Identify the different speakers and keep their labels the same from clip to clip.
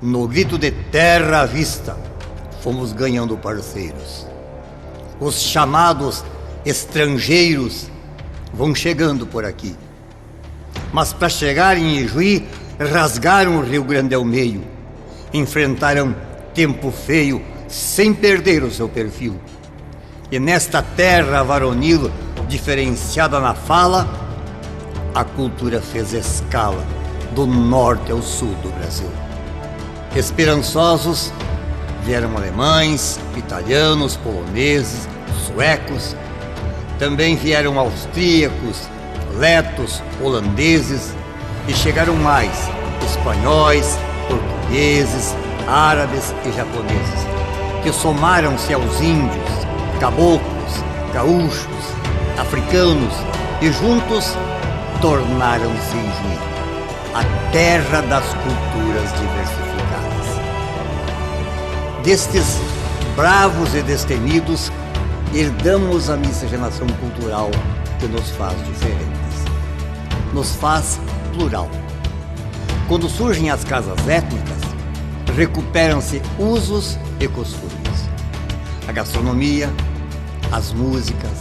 Speaker 1: No grito de terra à vista, fomos ganhando parceiros. Os chamados estrangeiros vão chegando por aqui. Mas para chegarem em Juí, rasgaram o Rio Grande ao meio. Enfrentaram tempo feio, sem perder o seu perfil. E nesta terra varonil, diferenciada na fala, a cultura fez escala do norte ao sul do Brasil. Esperançosos, vieram alemães, italianos, poloneses, suecos. Também vieram austríacos, letos, holandeses. E chegaram mais espanhóis, portugueses, árabes e japoneses, que somaram-se aos índios, caboclos, gaúchos, africanos e juntos tornaram-se em Juí, a terra das culturas diversificadas. Destes bravos e destemidos, herdamos a miscigenação cultural que nos faz diferentes, nos faz plural. Quando surgem as casas étnicas, recuperam-se usos e costumes. A gastronomia, as músicas,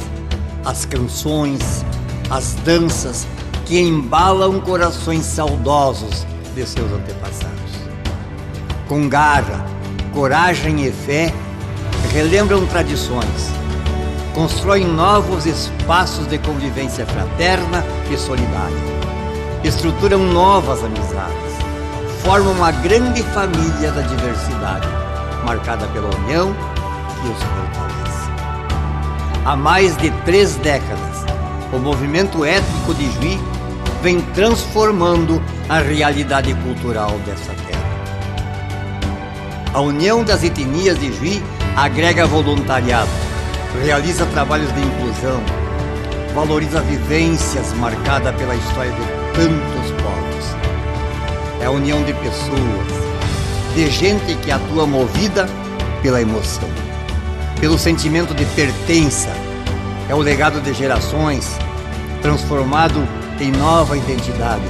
Speaker 1: as canções, as danças que embalam corações saudosos de seus antepassados. Com garra, coragem e fé, relembram tradições, constroem novos espaços de convivência fraterna e solidária, estruturam novas amizades, formam uma grande família da diversidade, marcada pela união que os fortalece. Há mais de 3 décadas, o movimento étnico de Juí vem transformando a realidade cultural dessa terra. A União das Etnias de Juí agrega voluntariado, realiza trabalhos de inclusão, valoriza vivências marcadas pela história de tantos povos. É a união de pessoas, de gente que atua movida pela emoção, pelo sentimento de pertença. É o legado de gerações, transformado em nova identidade,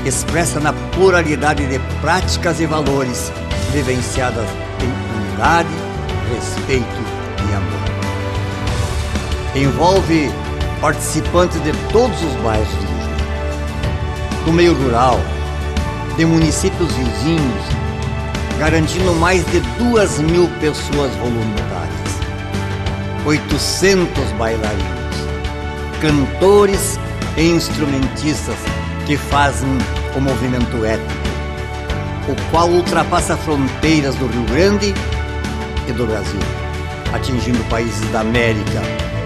Speaker 1: expressa na pluralidade de práticas e valores, vivenciadas em unidade, respeito e amor. Envolve participantes de todos os bairros de Juí, do meio rural, de municípios vizinhos, garantindo mais de 2.000 pessoas voluntárias, 800 bailarinos, cantores e instrumentistas que fazem o movimento étnico, o qual ultrapassa fronteiras do Rio Grande e do Brasil, atingindo países da América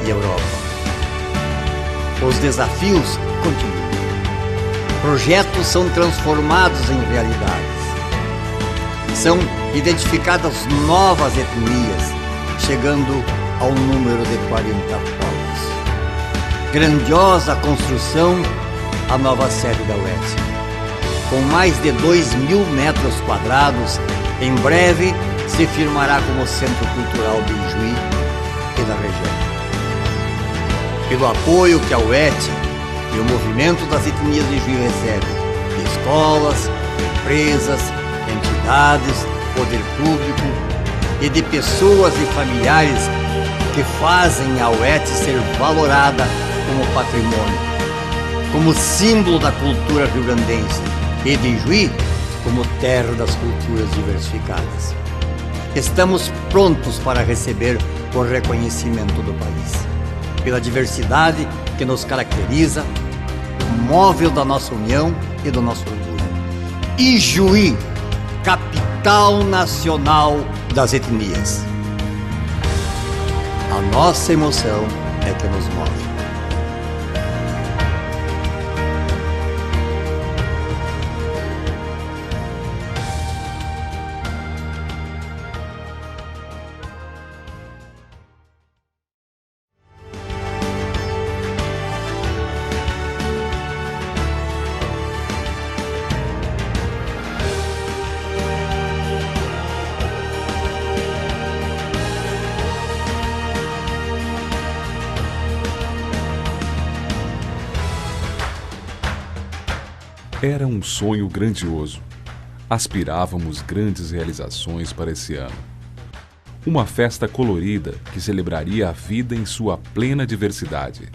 Speaker 1: e Europa. Os desafios continuam. Projetos são transformados em realidades. São identificadas novas etnias, chegando ao número de 40 povos. Grandiosa construção, a nova sede da UET. Com mais de 2.000 metros quadrados, em breve se firmará como Centro Cultural de Juí e da região. Pelo apoio que a UET e o movimento das etnias de Juí recebem de escolas, empresas, entidades, poder público e de pessoas e familiares que fazem a UET ser valorada como patrimônio, como símbolo da cultura rio-grandense e de Juí como terra das culturas diversificadas. Estamos prontos para receber o reconhecimento do país, pela diversidade que nos caracteriza, móvel da nossa união e do nosso orgulho. E Juí, capital nacional das etnias. A nossa emoção é que nos move.
Speaker 2: Era um sonho grandioso. aspirávamos grandes realizações para esse ano. Uma festa colorida que celebraria a vida em sua plena diversidade.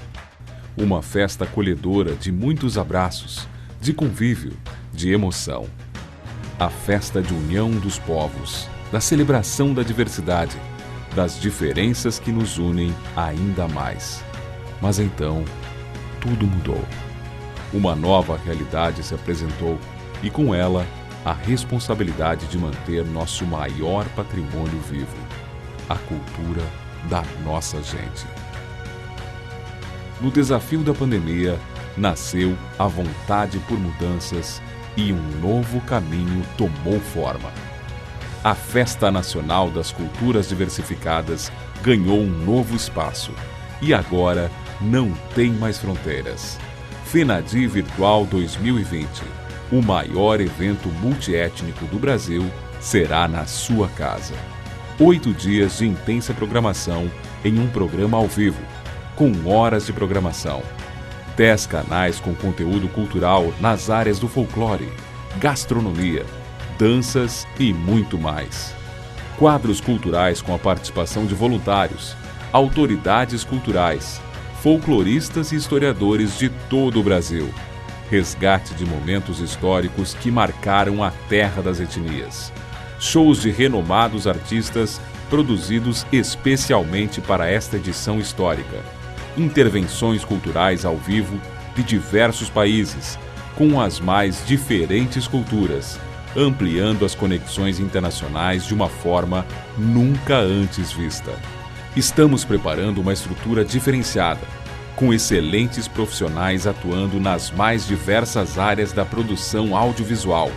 Speaker 2: Uma festa acolhedora de muitos abraços, de convívio, de emoção. A festa de união dos povos, da celebração da diversidade, das diferenças que nos unem ainda mais. Mas então, tudo mudou. Uma nova realidade se apresentou e, com ela, a responsabilidade de manter nosso maior patrimônio vivo, a cultura da nossa gente. No desafio da pandemia, nasceu a vontade por mudanças e um novo caminho tomou forma. A Festa Nacional das Culturas Diversificadas ganhou um novo espaço e agora não tem mais fronteiras. FENADI Virtual 2020, o maior evento multiétnico do Brasil, será na sua casa. 8 dias de intensa programação em um programa ao vivo, com horas de programação. 10 canais com conteúdo cultural nas áreas do folclore, gastronomia, danças e muito mais. Quadros culturais com a participação de voluntários, autoridades culturais, folcloristas e historiadores de todo o Brasil. Resgate de momentos históricos que marcaram a terra das etnias. Shows de renomados artistas produzidos especialmente para esta edição histórica. Intervenções culturais ao vivo de diversos países, com as mais diferentes culturas, ampliando as conexões internacionais de uma forma nunca antes vista. Estamos preparando uma estrutura diferenciada, com excelentes profissionais atuando nas mais diversas áreas da produção audiovisual,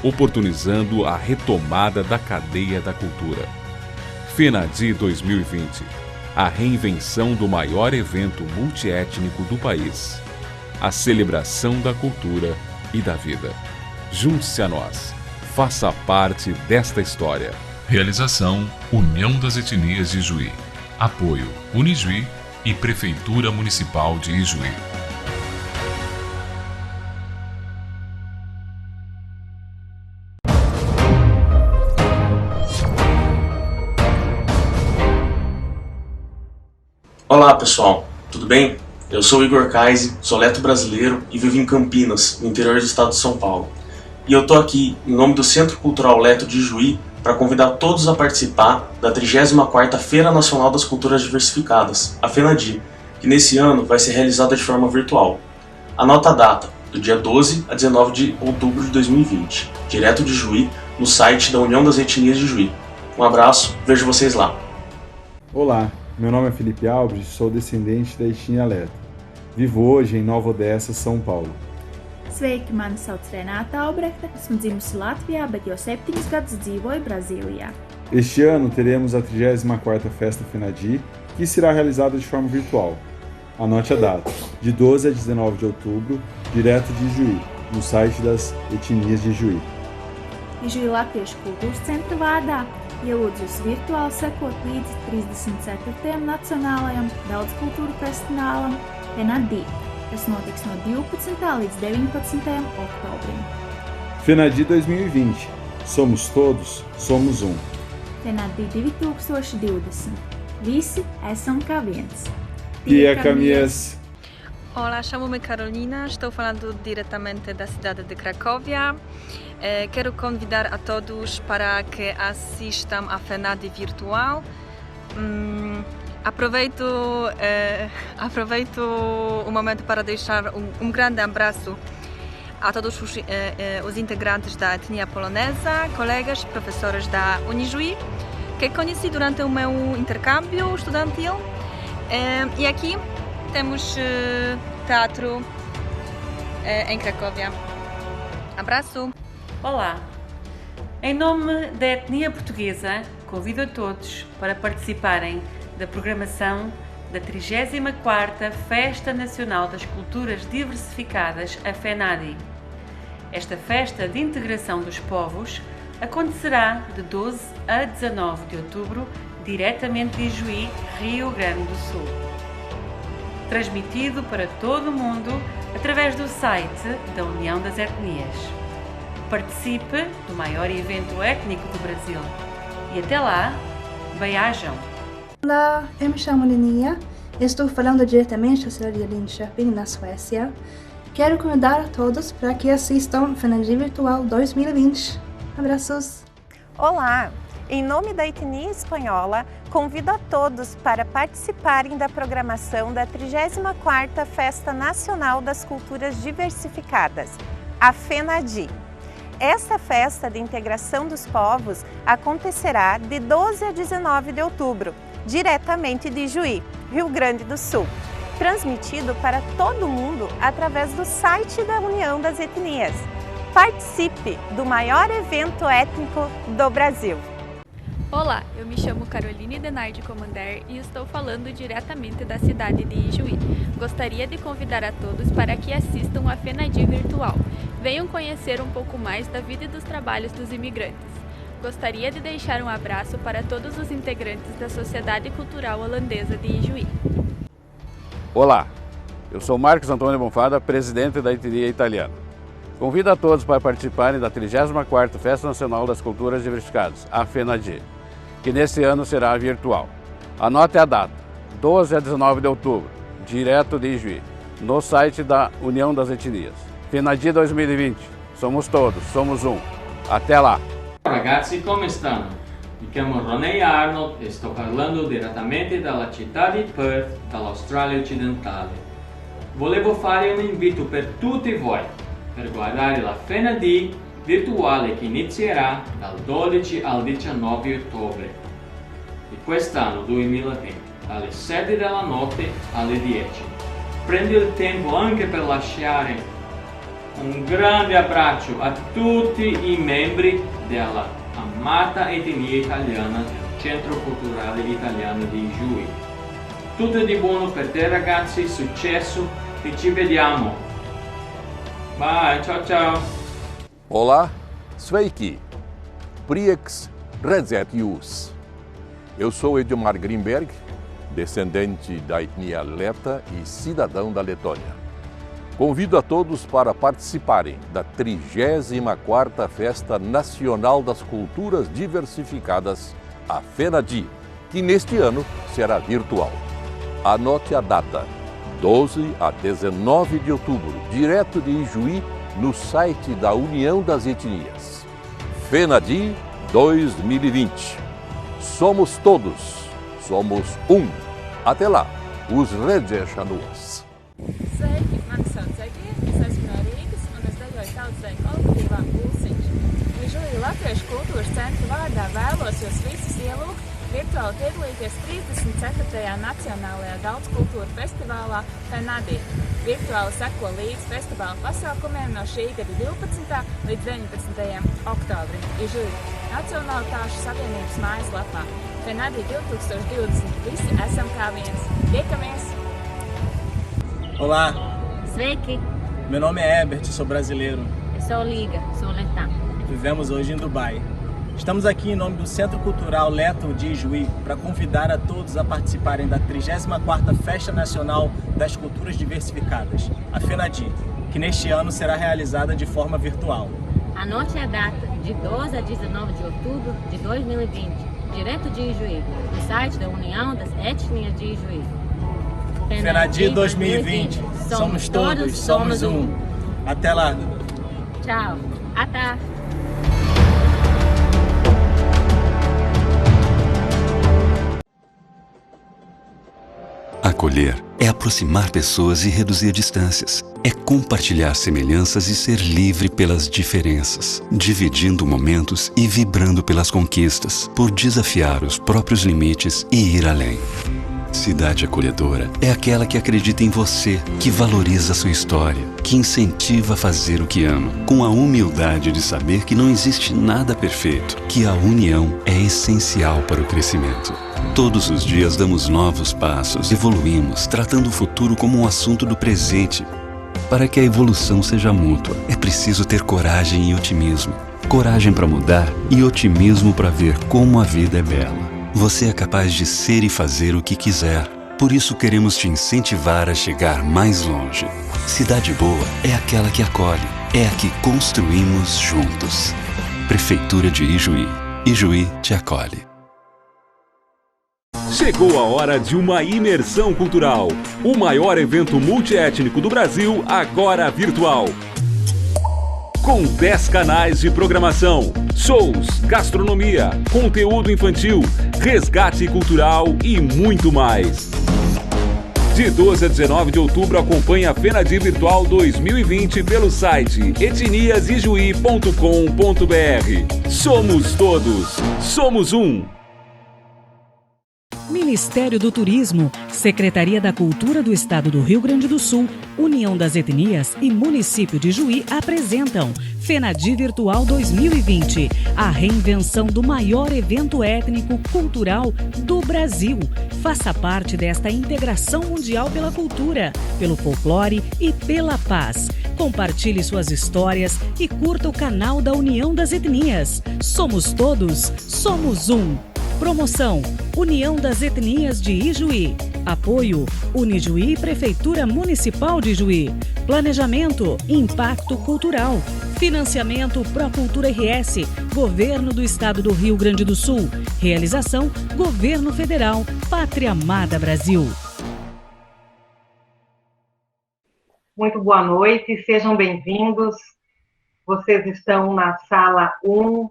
Speaker 2: oportunizando a retomada da cadeia da cultura. FENADI 2020, a reinvenção do maior evento multiétnico do país, a celebração da cultura e da vida. Junte-se a nós. Faça parte desta história. Realização: União das Etnias de Ijuí. Apoio: Unijuí e Prefeitura Municipal de Ijuí.
Speaker 3: Olá pessoal, tudo bem? Eu sou o Igor Kaise, sou leto brasileiro e vivo em Campinas, no interior do estado de São Paulo. E eu tô aqui em nome do Centro Cultural Leto de Ijuí para convidar todos a participar da 34ª Feira Nacional das Culturas Diversificadas, a FENADI, que nesse ano vai ser realizada de forma virtual. Anota a data, do dia 12 a 19 de outubro de 2020, direto de Ijuí, no site da União das Etnias de Ijuí. Um abraço, vejo vocês lá.
Speaker 4: Olá, meu nome é Felipe Alves e sou descendente da etnia Leto. Vivo hoje em Nova Odessa, São Paulo.
Speaker 5: Sveiki, mani sauc Renāta Albrehte, esmu dzimusi Latvijā, bet jau 7 gadus dzīvoju Brasília.
Speaker 4: Este ano teremos a 34ª Festa FENADI, que será realizada de forma virtual. Anote a data, de 12 a 19 de outubro, direto de Ijuí, no site das etnias de Ijuí.
Speaker 5: Ijuī Latviešu kultūras centra vārdā ielūdzu jūs virtuāli sekot līdzi 34. Nacionālajam daudzkultūru festivālam FENADI, kas notiks no 12. līdz 19. oktobrim.
Speaker 4: FENADI 2020. Somos todos, somos um.
Speaker 5: FENADI 2020. Visi esam kā viens.
Speaker 4: Piekamies!
Speaker 6: Olá, chamo-me Carolina, estou falando diretamente da cidade de Cracóvia. Quero convidar a todos para que assistam à FENADI virtual. Aproveito o momento para deixar um grande abraço a todos os integrantes da etnia polonesa, colegas, professores da Unijuí, que conheci durante o meu intercâmbio estudantil. E aqui temos teatro em Cracóvia. Abraço!
Speaker 7: Olá! Em nome da etnia portuguesa, convido a todos para participarem da programação da 34ª Festa Nacional das Culturas Diversificadas, a FENADI. Esta festa de integração dos povos acontecerá de 12 a 19 de outubro, diretamente de Ijuí, Rio Grande do Sul. Transmitido para todo o mundo através do site da União das Etnias. participe do maior evento étnico do Brasil. E até lá, bem-ajam!
Speaker 8: Olá, eu me chamo Lininha, estou falando diretamente da cidade de Linköping, na Suécia. Quero convidar a todos para que assistam FENADI Virtual 2020. Abraços!
Speaker 9: Olá! Em nome da etnia espanhola, convido a todos para participarem da programação da 34ª Festa Nacional das Culturas Diversificadas, a FENADI. Esta festa de integração dos povos acontecerá de 12 a 19 de outubro, diretamente de Juí, Rio Grande do Sul, transmitido para todo mundo através do site da União das Etnias. Participe do maior evento étnico do Brasil!
Speaker 10: Olá, eu me chamo Caroline Denardi Commander e estou falando diretamente da cidade de Ijuí. Gostaria de convidar a todos para que assistam a FENADI Virtual. Venham conhecer um pouco mais da vida e dos trabalhos dos imigrantes. Gostaria de deixar um abraço para todos os integrantes da Sociedade Cultural Holandesa de Ijuí.
Speaker 11: Olá, eu sou Marcos Antônio Bonfada, presidente da etnia italiana. Convido a todos para participarem da 34ª Festa Nacional das Culturas Diversificadas, a FENADI, que neste ano será virtual. Anote a data, 12 a 19 de outubro, direto de Ijuí, no site da União das Etnias. FENADI 2020, somos todos, somos um. Até lá!
Speaker 12: Ragazzi, come stanno? Mi chiamo Ronei Arnold e sto parlando direttamente dalla città di Perth, dall'Australia occidentale. Volevo fare un invito per tutti voi per guardare la FENADI virtuale che inizierà dal 12 al 19 ottobre di quest'anno 2020, dalle 7 della notte alle 10. Prendo il tempo anche per lasciare un grande abbraccio a tutti i membri della amata etnia italiana del Centro Culturale Italiano di Ijuí. Tutto di buono per te ragazzi, successo e ci vediamo! Bye, tchau, tchau!
Speaker 13: Olá, sveiki, prieks redzēt jūs. Eu sou Edmar Grimberg, descendente da etnia leta e cidadão da Letônia. Convido a todos para participarem da 34ª Festa Nacional das Culturas Diversificadas, a FENADI, que neste ano será virtual. Anote a data, 12 a 19 de outubro, direto de Ijuí, no site da União das Etnias. FENADI 2020. Somos todos, somos um. Até lá, uz redzēšanos!
Speaker 14: Sveiki, mani sauc Egija, es esmu no Rīgas un es dejoju tautsdeju kolektīvā Pulsiņš. Ijuí Latviešu kultūras centra vārdā vēlos jūs visus ielūgt virtuāli piedalīties 34. Nacionālajā daudzkultūra festivālā FENADI. Virtuāli seko līdz festivāla pasākumiem no šī gada 12. līdz 19. oktobrim Ijuí Nacionālitāšu savienības mājaslapā. FENADI 2020. Visi esam kā viens. Tiekamies!
Speaker 15: Olá!
Speaker 16: Sveiki!
Speaker 15: Meu nome é Herbert, sou brasileiro.
Speaker 16: Eu sou Liga, sou letã.
Speaker 15: Vivemos hoje em Dubai. Estamos aqui em nome do Centro Cultural Leto de Ijuí para convidar a todos a participarem da 34ª Festa Nacional das Culturas Diversificadas, a FENADI, que neste ano será realizada de forma virtual.
Speaker 16: Anote a data, de 12 a 19 de outubro de 2020, direto de Ijuí, no site da União das Etnias de Ijuí.
Speaker 15: FENADI 2020. Somos todos, somos um. Até lá.
Speaker 16: Tchau. Até.
Speaker 17: Acolher é aproximar pessoas e reduzir distâncias. É compartilhar semelhanças e ser livre pelas diferenças, dividindo momentos e vibrando pelas conquistas, por desafiar os próprios limites e ir além. Cidade acolhedora é aquela que acredita em você, que valoriza sua história, que incentiva a fazer o que ama, com a humildade de saber que não existe nada perfeito, que a união é essencial para o crescimento. Todos os dias damos novos passos, evoluímos, tratando o futuro como um assunto do presente. Para que a evolução seja mútua, é preciso ter coragem e otimismo. Coragem para mudar e otimismo para ver como a vida é bela. Você é capaz de ser e fazer o que quiser. Por isso queremos te incentivar a chegar mais longe. Cidade boa é aquela que acolhe. é a que construímos juntos. Prefeitura de Ijuí. Ijuí te acolhe.
Speaker 2: Chegou a hora de uma imersão cultural. O maior evento multiétnico do Brasil, agora virtual. Com 10 canais de programação, shows, gastronomia, conteúdo infantil, resgate cultural e muito mais. De 12 a 19 de outubro, acompanhe a FENADI Virtual 2020 pelo site etniasijuí.com.br. Somos todos, somos um.
Speaker 18: Ministério do Turismo, Secretaria da Cultura do Estado do Rio Grande do Sul, União das Etnias e Município de Juí apresentam FENADI Virtual 2020, a reinvenção do maior evento étnico cultural do Brasil. Faça parte desta integração mundial pela cultura, pelo folclore e pela paz. Compartilhe suas histórias e curta o canal da União das Etnias. Somos todos, somos um. Promoção: União das Etnias de Ijuí. Apoio: Unijuí, Prefeitura Municipal de Ijuí. Planejamento: Impacto Cultural. Financiamento: Procultura RS, Governo do Estado do Rio Grande do Sul. Realização: Governo Federal, Pátria Amada Brasil.
Speaker 19: Muito boa noite, sejam bem-vindos. Vocês estão na sala 1,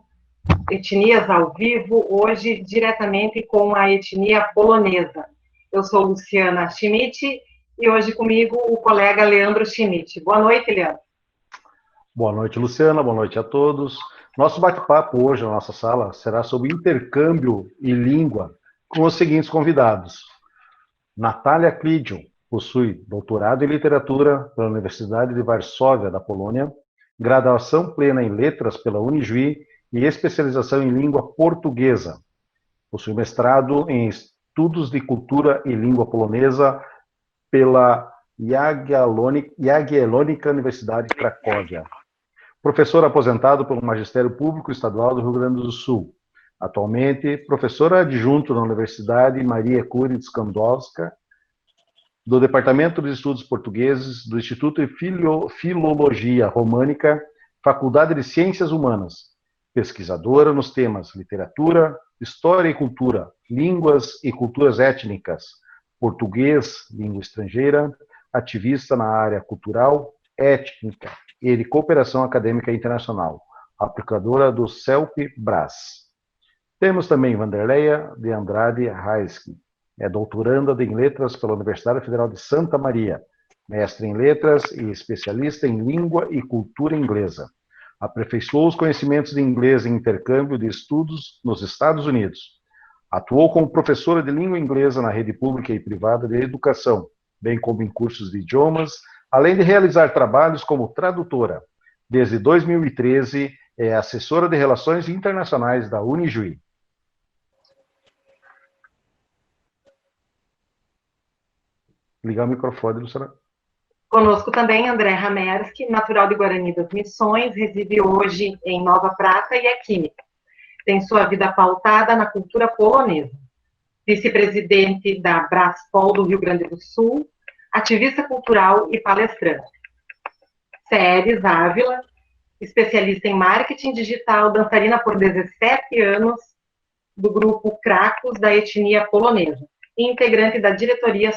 Speaker 19: Etnias ao vivo, hoje diretamente com a etnia polonesa. Eu sou Luciana Schmidt e hoje comigo o colega Leandro Schmidt. Boa noite, Leandro.
Speaker 20: Boa noite, Luciana. Boa noite a todos. Nosso bate-papo hoje na nossa sala será sobre intercâmbio e língua com os seguintes convidados. Natália Klidzium possui doutorado em literatura pela Universidade de Varsóvia, da Polônia, graduação plena em letras pela Unijuí e especialização em língua portuguesa. Possui mestrado em estudos de cultura e língua polonesa pela Jagiellonica Universidade de Cracóvia. Professor aposentado pelo Magistério Público Estadual do Rio Grande do Sul. Atualmente, professora adjunto na Universidade Maria Curie Skłodowska, do Departamento de Estudos Portugueses do Instituto de Filologia Românica, Faculdade de Ciências Humanas. Pesquisadora nos temas literatura, história e cultura, línguas e culturas étnicas, português, língua estrangeira, ativista na área cultural, étnica e de cooperação acadêmica internacional, aplicadora do CELP-BRAS. Temos também Vanderleia de Andrade Raiski, é doutoranda em letras pela Universidade Federal de Santa Maria, mestre em letras e especialista em língua e cultura inglesa. Aperfeiçoou os conhecimentos de inglês em intercâmbio de estudos nos Estados Unidos. Atuou como professora de língua inglesa na rede pública e privada de educação, bem como em cursos de idiomas, além de realizar trabalhos como tradutora. Desde 2013, é assessora de Relações Internacionais da Unijuí. Ligar o microfone, Luciana.
Speaker 19: Conosco também André Hamerski, natural de Guarani das Missões, reside hoje em Nova Prata e é química. Tem sua vida pautada na cultura polonesa. Vice-presidente da Braspol do Rio Grande do Sul, ativista cultural e palestrante. Ceres Ávila, especialista em marketing digital, dançarina por 17 anos do grupo Cracos da etnia polonesa. E integrante da diretoria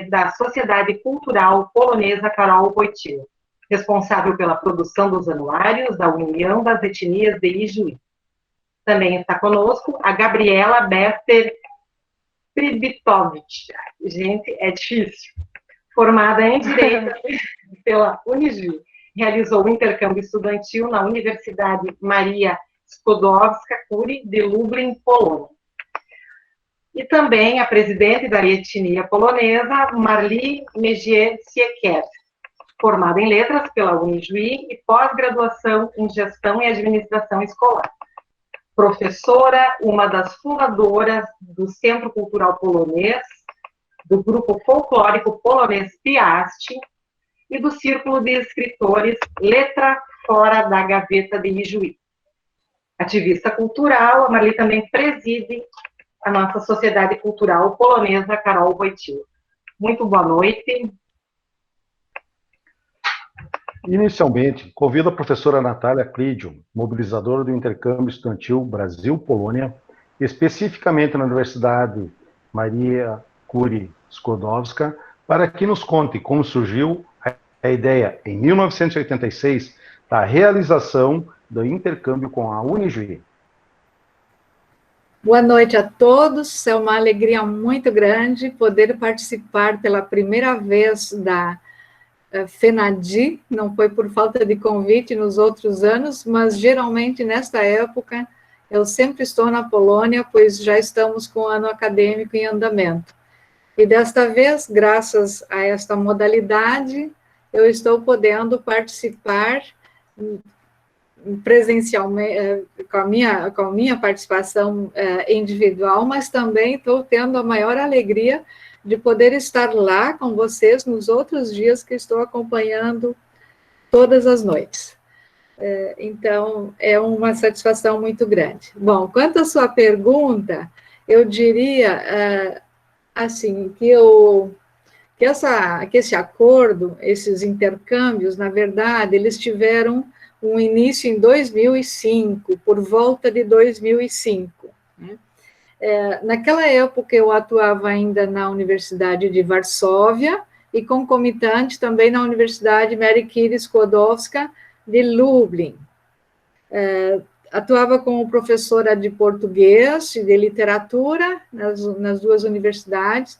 Speaker 19: da Sociedade Cultural Polonesa Karol Wojtyła, responsável pela produção dos anuários da União das Etnias de Ijuí. Também está conosco a Gabriela Bester Pribitowicz. Gente, é difícil. Formada em Direito pela Unijuí, realizou o intercâmbio estudantil na Universidade Maria Skłodowska-Curie de Lublin, Polônia. E também a presidente da etnia polonesa, Marli Megier-Siekierski, formada em letras pela Unijuí e pós-graduação em gestão e administração escolar. Professora, uma das fundadoras do Centro Cultural Polonês, do grupo folclórico polonês Piast e do Círculo de Escritores Letra Fora da Gaveta de Ijuí. Ativista cultural, a Marli também preside a nossa Sociedade Cultural Polonesa Karol Wojtyła. Muito boa noite.
Speaker 20: Inicialmente, convido a professora Natália Klidium, mobilizadora do intercâmbio estudantil Brasil-Polônia, especificamente na Universidade Maria Curie Skłodowska, para que nos conte como surgiu a ideia, em 1986, da realização do intercâmbio com a Unijuí.
Speaker 21: Boa noite a todos, é uma alegria muito grande poder participar pela primeira vez da FENADI, não foi por falta de convite nos outros anos, mas geralmente nesta época eu sempre estou na Polônia, pois já estamos com o ano acadêmico em andamento. E desta vez, graças a esta modalidade, eu estou podendo participar presencialmente, com a minha participação individual, mas também estou tendo a maior alegria de poder estar lá com vocês nos outros dias que estou acompanhando todas as noites. Então, é uma satisfação muito grande. Bom, quanto à sua pergunta, eu diria, assim, que esse acordo, esses intercâmbios, na verdade, eles tiveram um início em 2005, por volta de 2005, né? Naquela época, eu atuava ainda na Universidade de Varsóvia e concomitante também na Universidade Maria Curie Skłodowska de Lublin. Atuava como professora de português e de literatura nas duas universidades,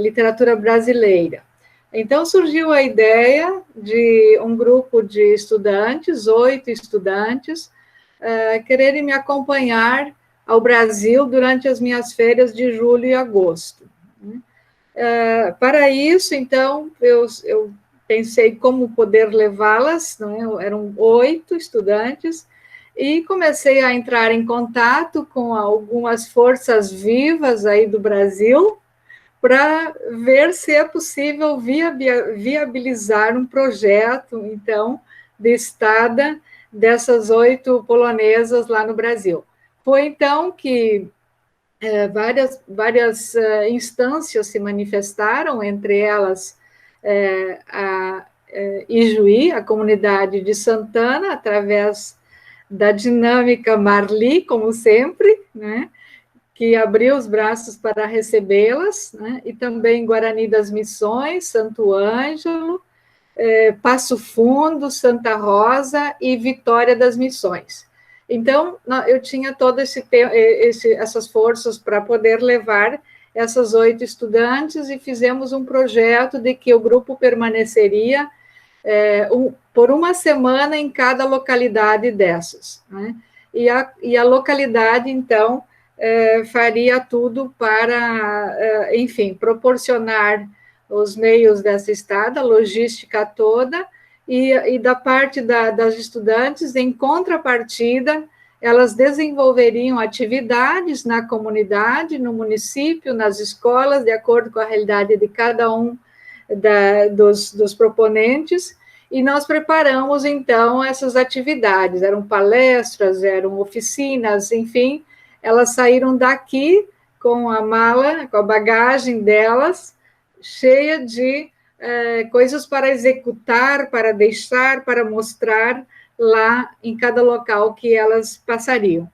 Speaker 21: literatura brasileira. Então, surgiu a ideia de um grupo de estudantes, 8 estudantes, quererem me acompanhar ao Brasil durante as minhas férias de julho e agosto. Para isso, então, eu pensei como poder levá-las, né? Eram 8 estudantes, e comecei a entrar em contato com algumas forças vivas aí do Brasil, para ver se é possível viabilizar um projeto, então, de estada dessas 8 polonesas lá no Brasil. Foi, então, que várias instâncias se manifestaram, entre elas a Ijuí, a comunidade de Santana, através da dinâmica Marli, como sempre, né, que abriu os braços para recebê-las, né, e também Guarani das Missões, Santo Ângelo, Passo Fundo, Santa Rosa e Vitória das Missões. Então, eu tinha todas essas forças para poder levar essas 8 estudantes e fizemos um projeto de que o grupo permaneceria por uma semana em cada localidade dessas, né? E a localidade, então, faria tudo para, enfim, proporcionar os meios dessa estada, a logística toda, e da parte das estudantes, em contrapartida, elas desenvolveriam atividades na comunidade, no município, nas escolas, de acordo com a realidade de cada um dos proponentes, e nós preparamos, então, essas atividades. Eram palestras, eram oficinas, enfim, elas saíram daqui com a mala, com a bagagem delas, cheia de coisas para executar, para deixar, para mostrar lá em cada local que elas passariam.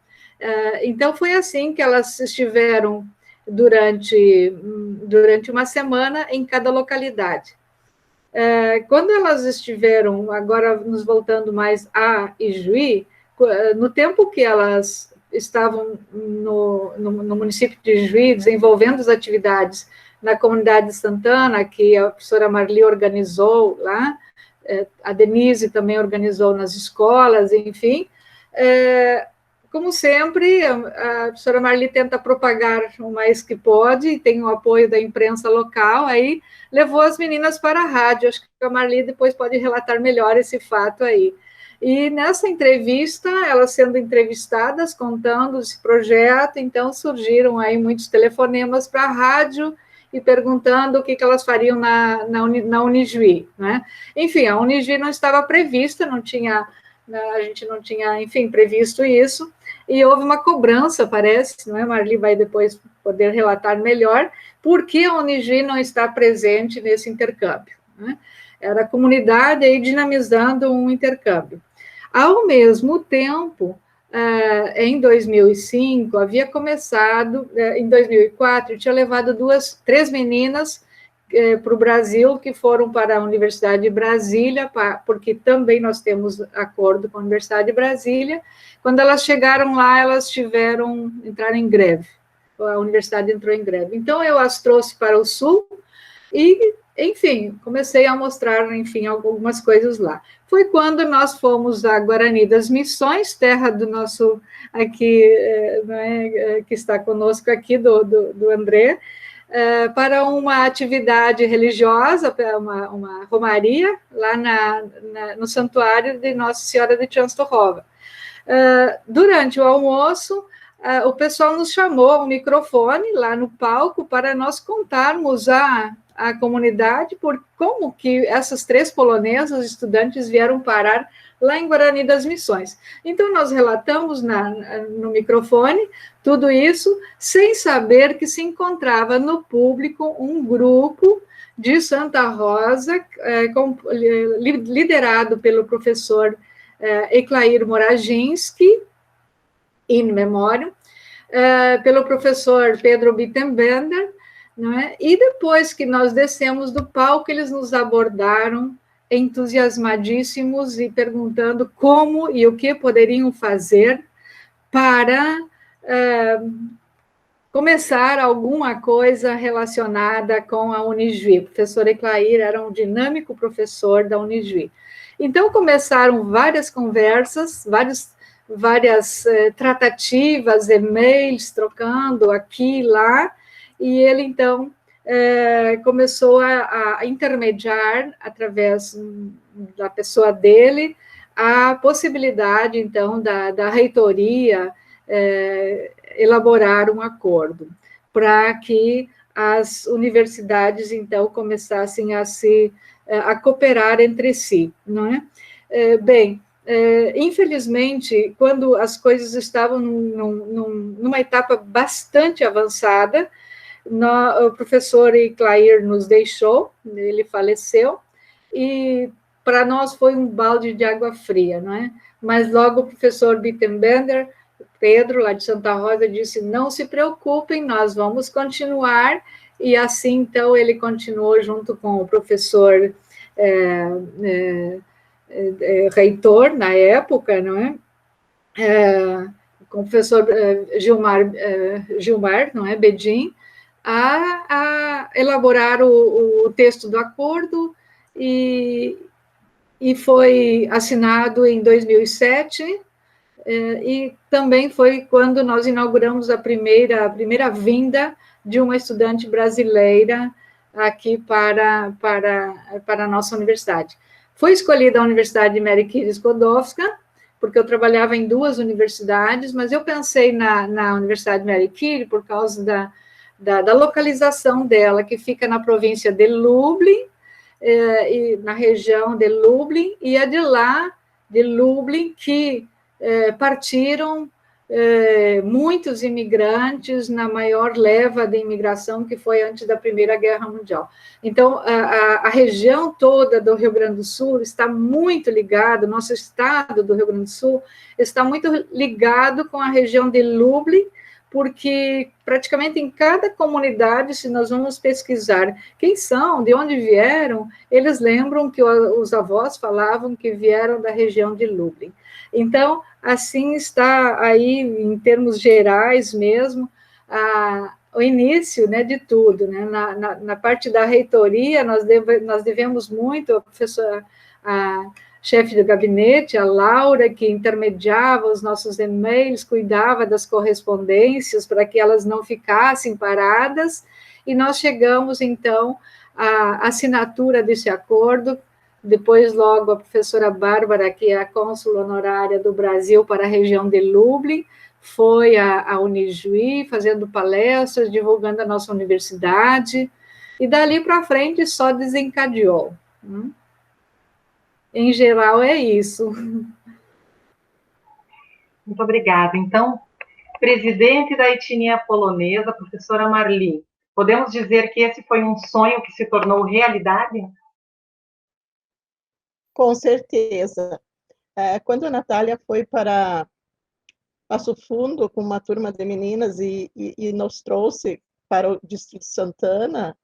Speaker 21: Então, foi assim que elas estiveram durante uma semana em cada localidade. Quando elas estiveram, agora nos voltando mais a Ijuí, no tempo que elas estavam no município de Ijuí, desenvolvendo as atividades na comunidade de Santana, que a professora Marli organizou lá, a Denise também organizou nas escolas, enfim. Como sempre, a professora Marli tenta propagar o mais que pode, e tem o apoio da imprensa local, aí levou as meninas para a rádio. Acho que a Marli depois pode relatar melhor esse fato aí. E nessa entrevista, elas sendo entrevistadas, contando esse projeto, então surgiram aí muitos telefonemas para a rádio, e perguntando o que elas fariam na Unijuí, né? Enfim, a Unijuí não estava prevista, a gente não tinha, enfim, previsto isso, e houve uma cobrança, parece, não é? Marli vai depois poder relatar melhor, por que a Unijuí não está presente nesse intercâmbio, né? era a comunidade aí dinamizando um intercâmbio. Ao mesmo tempo, em 2005, havia começado, em 2004, tinha levado três meninas para o Brasil, que foram para a Universidade de Brasília, porque também nós temos acordo com a Universidade de Brasília. Quando elas chegaram lá, elas entraram em greve. A universidade entrou em greve. Então, eu as trouxe para o Sul e, enfim, comecei a mostrar, enfim, algumas coisas lá. Foi quando nós fomos a Guarani das Missões, terra do nosso, aqui, que está conosco aqui, do André, para uma atividade religiosa, uma romaria, lá no santuário de Nossa Senhora de Częstochowa. Durante o almoço, o pessoal nos chamou ao microfone, lá no palco, para nós contarmos à comunidade por como que essas três polonesas estudantes vieram parar lá em Guarani das Missões. Então, nós relatamos no microfone tudo isso, sem saber que se encontrava no público um grupo de Santa Rosa, liderado pelo professor Eclair Moraginski, in memoriam, pelo professor Pedro Bittenbender, não é? E depois que nós descemos do palco, eles nos abordaram entusiasmadíssimos e perguntando como e o que poderiam fazer para começar alguma coisa relacionada com a Unijuí. O professor Eclair era um dinâmico professor da Unijuí. Então, começaram várias conversas, várias tratativas, e-mails, trocando aqui e lá, e ele, então, começou a intermediar, através da pessoa dele, a possibilidade, então, da reitoria elaborar um acordo, para que as universidades, então, começassem a cooperar entre si, não é? Bem, infelizmente, quando as coisas estavam numa etapa bastante avançada, o professor Eclair nos deixou, ele faleceu, e para nós foi um balde de água fria, não é? Mas logo o professor Bittenbender, Pedro, lá de Santa Rosa, disse, não se preocupem, nós vamos continuar, e assim, então, ele continuou junto com o professor reitor, na época, não é? Com o professor Gilmar, não é, Bedin, a elaborar o texto do acordo, e foi assinado em 2007, e também foi quando nós inauguramos a primeira vinda de uma estudante brasileira aqui para a nossa universidade. Foi escolhida a Universidade Mary Curie Skłodowska, porque eu trabalhava em duas universidades, mas eu pensei na Universidade Mary Curie por causa da localização dela, que fica na província de Lublin, e na região de Lublin, e é de lá, de Lublin, que partiram muitos imigrantes na maior leva de imigração que foi antes da Primeira Guerra Mundial. Então, a região toda do Rio Grande do Sul está muito ligada, nosso estado do Rio Grande do Sul está muito ligado com a região de Lublin, porque praticamente em cada comunidade, se nós vamos pesquisar quem são, de onde vieram, eles lembram que os avós falavam que vieram da região de Lublin. Então, assim está aí, em termos gerais mesmo, o início, né, de tudo, né? Na parte da reitoria, nós devemos muito a chefe do gabinete, a Laura, que intermediava os nossos e-mails, cuidava das correspondências para que elas não ficassem paradas, e nós chegamos, então, à assinatura desse acordo. Depois, logo, a professora Bárbara, que é a cônsul honorária do Brasil para a região de Lublin, foi à Unijuí, fazendo palestras, divulgando a nossa universidade, e dali para frente só desencadeou. Em geral, é isso.
Speaker 19: Muito obrigada. Então, presidente da etnia polonesa, professora Marli, podemos dizer que esse foi um sonho que se tornou realidade?
Speaker 1: Com certeza. Quando a Natália foi para Passo Fundo com uma turma de meninas e nos trouxe para o Distrito Santana,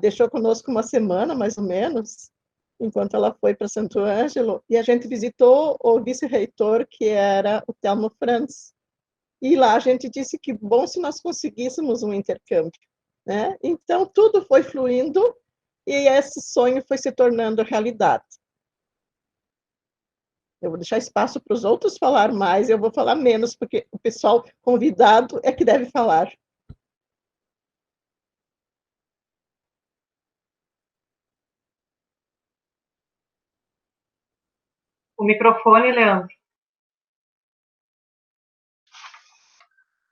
Speaker 1: deixou conosco uma semana, mais ou menos, enquanto ela foi para Santo Ângelo, e a gente visitou o vice-reitor, que era o Telmo Franz. E lá a gente disse que bom se nós conseguíssemos um intercâmbio, né? Então, tudo foi fluindo e esse sonho foi se tornando realidade. Eu vou deixar espaço para os outros falar mais, eu vou falar menos, porque o pessoal convidado é que deve falar.
Speaker 19: O microfone, Leandro.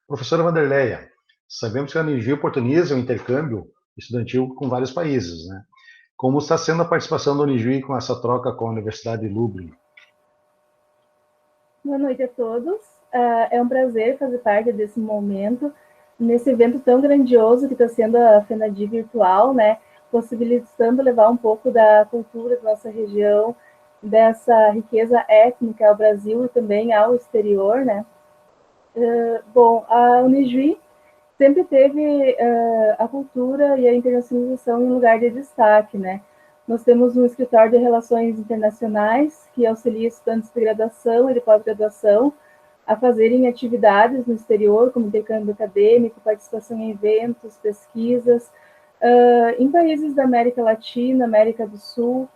Speaker 20: Professora Vanderleia, sabemos que a Unijuí oportuniza o intercâmbio estudantil com vários países, né? Como está sendo a participação da Unijuí com essa troca com a Universidade de Lublin?
Speaker 22: Boa noite a todos. É um prazer fazer parte desse momento, nesse evento tão grandioso que está sendo a FENADI virtual, né? Possibilitando levar um pouco da cultura da nossa região, dessa riqueza étnica ao Brasil e também ao exterior, né? Bom, a Unijuí sempre teve a cultura e a internacionalização em lugar de destaque, né? Nós temos um escritório de relações internacionais que auxilia estudantes de graduação e de pós-graduação a fazerem atividades no exterior, como intercâmbio acadêmico, participação em eventos, pesquisas, em países da América Latina, América do Sul,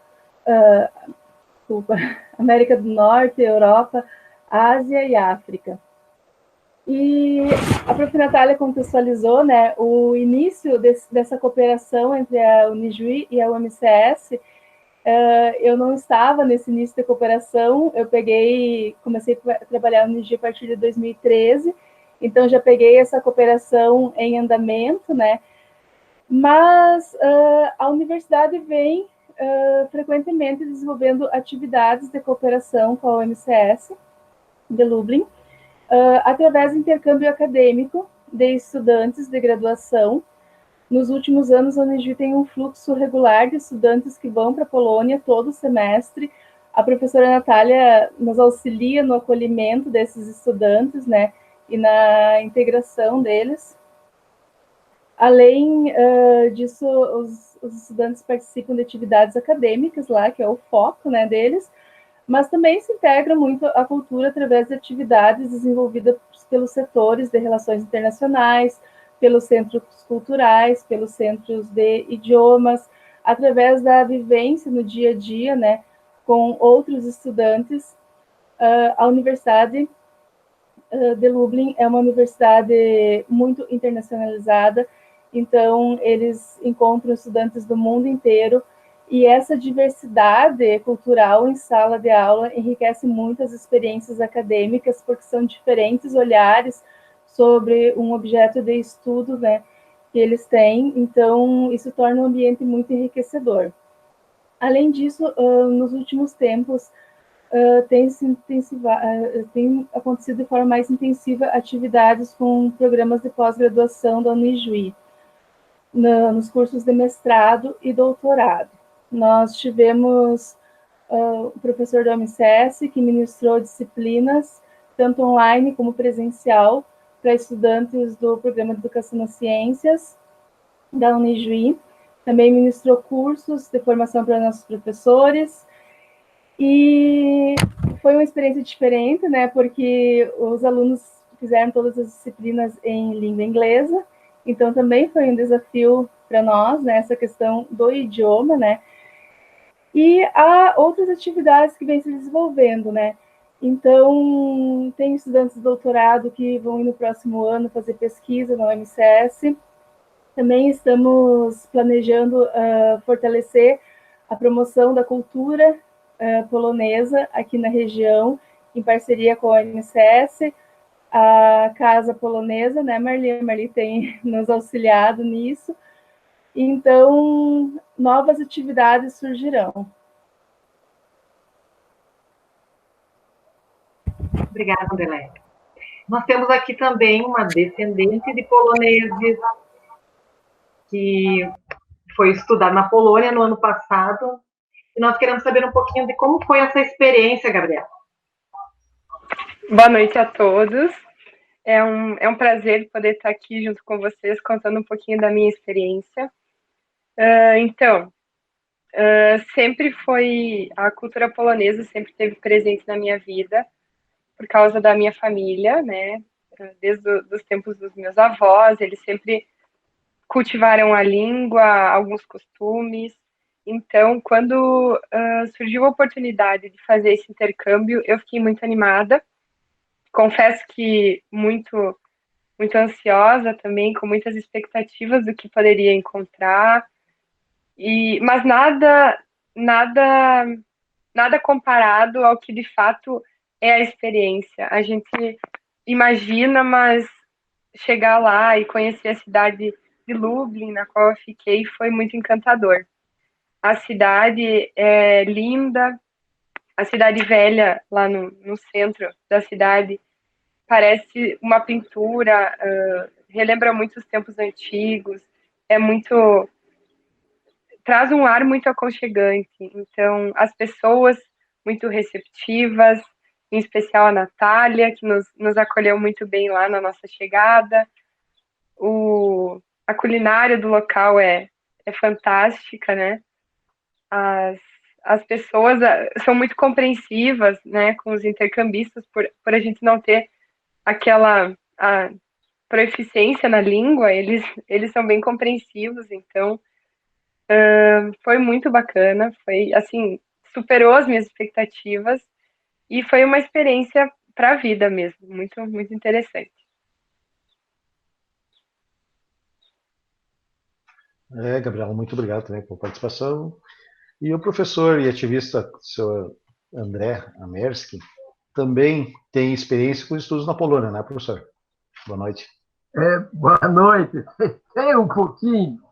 Speaker 22: América do Norte, Europa, Ásia e África. E a prof. Natália contextualizou, né, o início dessa cooperação entre a Unijuí e a UMCS. Eu não estava nesse início da cooperação, comecei a trabalhar no Unijuí a partir de 2013, então já peguei essa cooperação em andamento, né, mas a universidade vem frequentemente desenvolvendo atividades de cooperação com a UMCS de Lublin, através do intercâmbio acadêmico de estudantes de graduação. Nos últimos anos, a Unijuí tem um fluxo regular de estudantes que vão para a Polônia todo semestre. A professora Natália nos auxilia no acolhimento desses estudantes, né, e na integração deles. Além disso, os estudantes participam de atividades acadêmicas lá, que é o foco, né, deles, mas também se integra muito à cultura através de atividades desenvolvidas pelos setores de relações internacionais, pelos centros culturais, pelos centros de idiomas, através da vivência no dia a dia, né, com outros estudantes. A Universidade de Lublin é uma universidade muito internacionalizada, então eles encontram estudantes do mundo inteiro, e essa diversidade cultural em sala de aula enriquece muito as experiências acadêmicas, porque são diferentes olhares sobre um objeto de estudo, né, que eles têm, então isso torna o ambiente muito enriquecedor. Além disso, nos últimos tempos, tem acontecido de forma mais intensiva atividades com programas de pós-graduação da Unijuí, nos cursos de mestrado e doutorado. Nós tivemos o professor da UMCS, que ministrou disciplinas, tanto online como presencial, para estudantes do Programa de Educação nas Ciências da Unijuí. Também ministrou cursos de formação para nossos professores. E foi uma experiência diferente, né, porque os alunos fizeram todas as disciplinas em língua inglesa, então também foi um desafio para nós, né, essa questão do idioma, né. E há outras atividades que vêm se desenvolvendo, né? Então, tem estudantes de doutorado que vão ir no próximo ano fazer pesquisa na UMCS. Também estamos planejando fortalecer a promoção da cultura polonesa aqui na região, em parceria com a UMCS, a Casa Polonesa, né, Marli? A Marli tem nos auxiliado nisso. Então, novas atividades surgirão.
Speaker 19: Obrigada, André. Nós temos aqui também uma descendente de poloneses que foi estudar na Polônia no ano passado e nós queremos saber um pouquinho de como foi essa experiência, Gabriela.
Speaker 3: Boa noite a todos. É um prazer poder estar aqui junto com vocês, contando um pouquinho da minha experiência. Sempre foi... A cultura polonesa sempre esteve presente na minha vida, por causa da minha família, né? Desde os tempos dos meus avós, eles sempre cultivaram a língua, alguns costumes. Então, quando surgiu a oportunidade de fazer esse intercâmbio, eu fiquei muito animada. Confesso que muito ansiosa também, com muitas expectativas do que poderia encontrar, mas nada comparado ao que de fato é a experiência. A gente imagina, mas chegar lá e conhecer a cidade de Lublin, na qual eu fiquei, foi muito encantador. A cidade é linda, a cidade velha, lá no centro da cidade, parece uma pintura, relembra muito os tempos antigos, traz um ar muito aconchegante. Então, as pessoas muito receptivas, em especial a Natália, que nos acolheu muito bem lá na nossa chegada. A culinária do local é fantástica, né? As pessoas são muito compreensivas, né, com os intercambistas, por a gente não ter aquela proficiência na língua, eles são bem compreensivos, então foi muito bacana, foi, assim, superou as minhas expectativas e foi uma experiência para a vida mesmo, muito, muito interessante.
Speaker 20: Gabriela, muito obrigado também pela participação. E o professor e ativista, seu André Amerski, também tem experiência com estudos na Polônia, né, professor? Boa noite.
Speaker 5: Boa noite. Tem um pouquinho.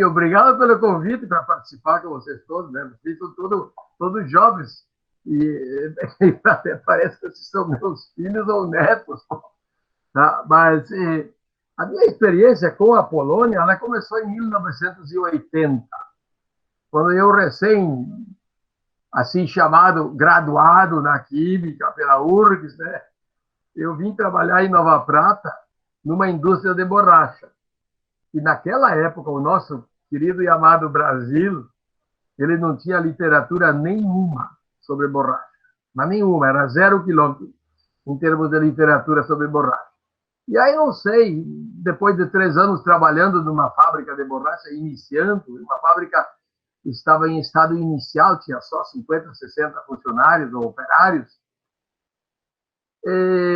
Speaker 5: Obrigado pelo convite para participar com vocês todos, né? Vocês são todos jovens e até parece que vocês são meus filhos ou netos. Tá? Mas a minha experiência com a Polônia, ela começou em 1980, quando eu assim chamado graduado na Química pela URGS, né? Eu vim trabalhar em Nova Prata, numa indústria de borracha. E naquela época, o nosso querido e amado Brasil, ele não tinha literatura nenhuma sobre borracha. Mas nenhuma, era 0 quilômetro em termos de literatura sobre borracha. E aí, não sei, depois de 3 anos trabalhando numa fábrica de borracha, iniciando, uma fábrica que estava em estado inicial, tinha só 50, 60 funcionários ou operários,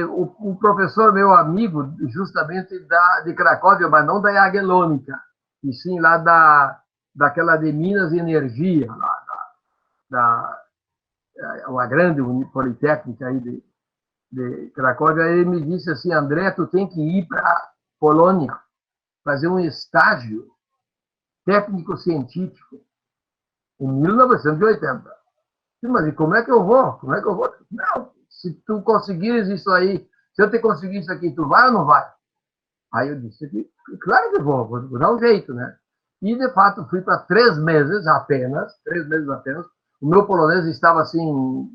Speaker 5: o professor, meu amigo, justamente de Cracóvia, mas não da Jagiellônica, e sim lá daquela de Minas e Energia, uma grande politécnica aí de Cracóvia, ele me disse assim: André, tu tem que ir para a Polônia fazer um estágio técnico-científico em 1980. Mas e como é que eu vou? Não, se tu conseguires isso aí, se eu te conseguir isso aqui, tu vai ou não vai? Aí eu disse, claro que vou dar um jeito, né? E, de fato, fui para 3 meses apenas. O meu polonês estava, assim,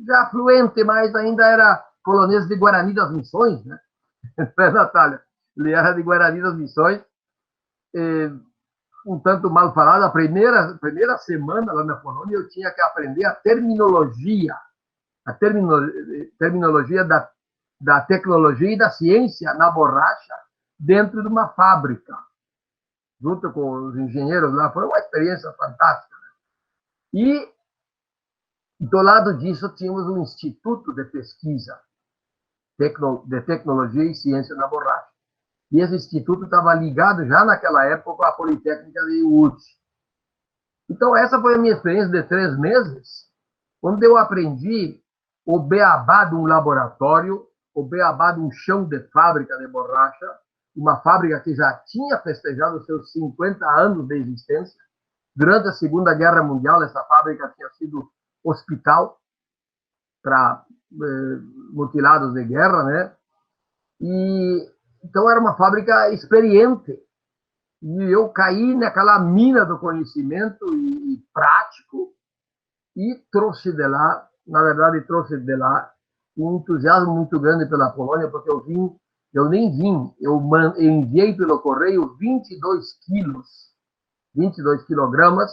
Speaker 5: já fluente, mas ainda era polonês de Guarani das Missões, né? Natália? Ele era de Guarani das Missões. Um tanto mal falado, a primeira semana lá na Polônia, eu tinha que aprender a terminologia da tecnologia e da ciência na borracha dentro de uma fábrica, junto com os engenheiros lá. Foi uma experiência fantástica. E, do lado disso, tínhamos um instituto de pesquisa de tecnologia e ciência na borracha. E esse instituto estava ligado já naquela época à Politécnica de Łódź. Então, essa foi a minha experiência de 3 meses, onde eu aprendi o beabá de um laboratório, o beabá de um chão de fábrica de borracha, uma fábrica que já tinha festejado os seus 50 anos de existência. Durante a Segunda Guerra Mundial, essa fábrica tinha sido hospital para mutilados de guerra, né? E então era uma fábrica experiente. E eu caí naquela mina do conhecimento e prático e trouxe de lá, na verdade, trouxe de lá um entusiasmo muito grande pela Polônia, porque eu nem vim, eu enviei pelo correio 22 quilogramas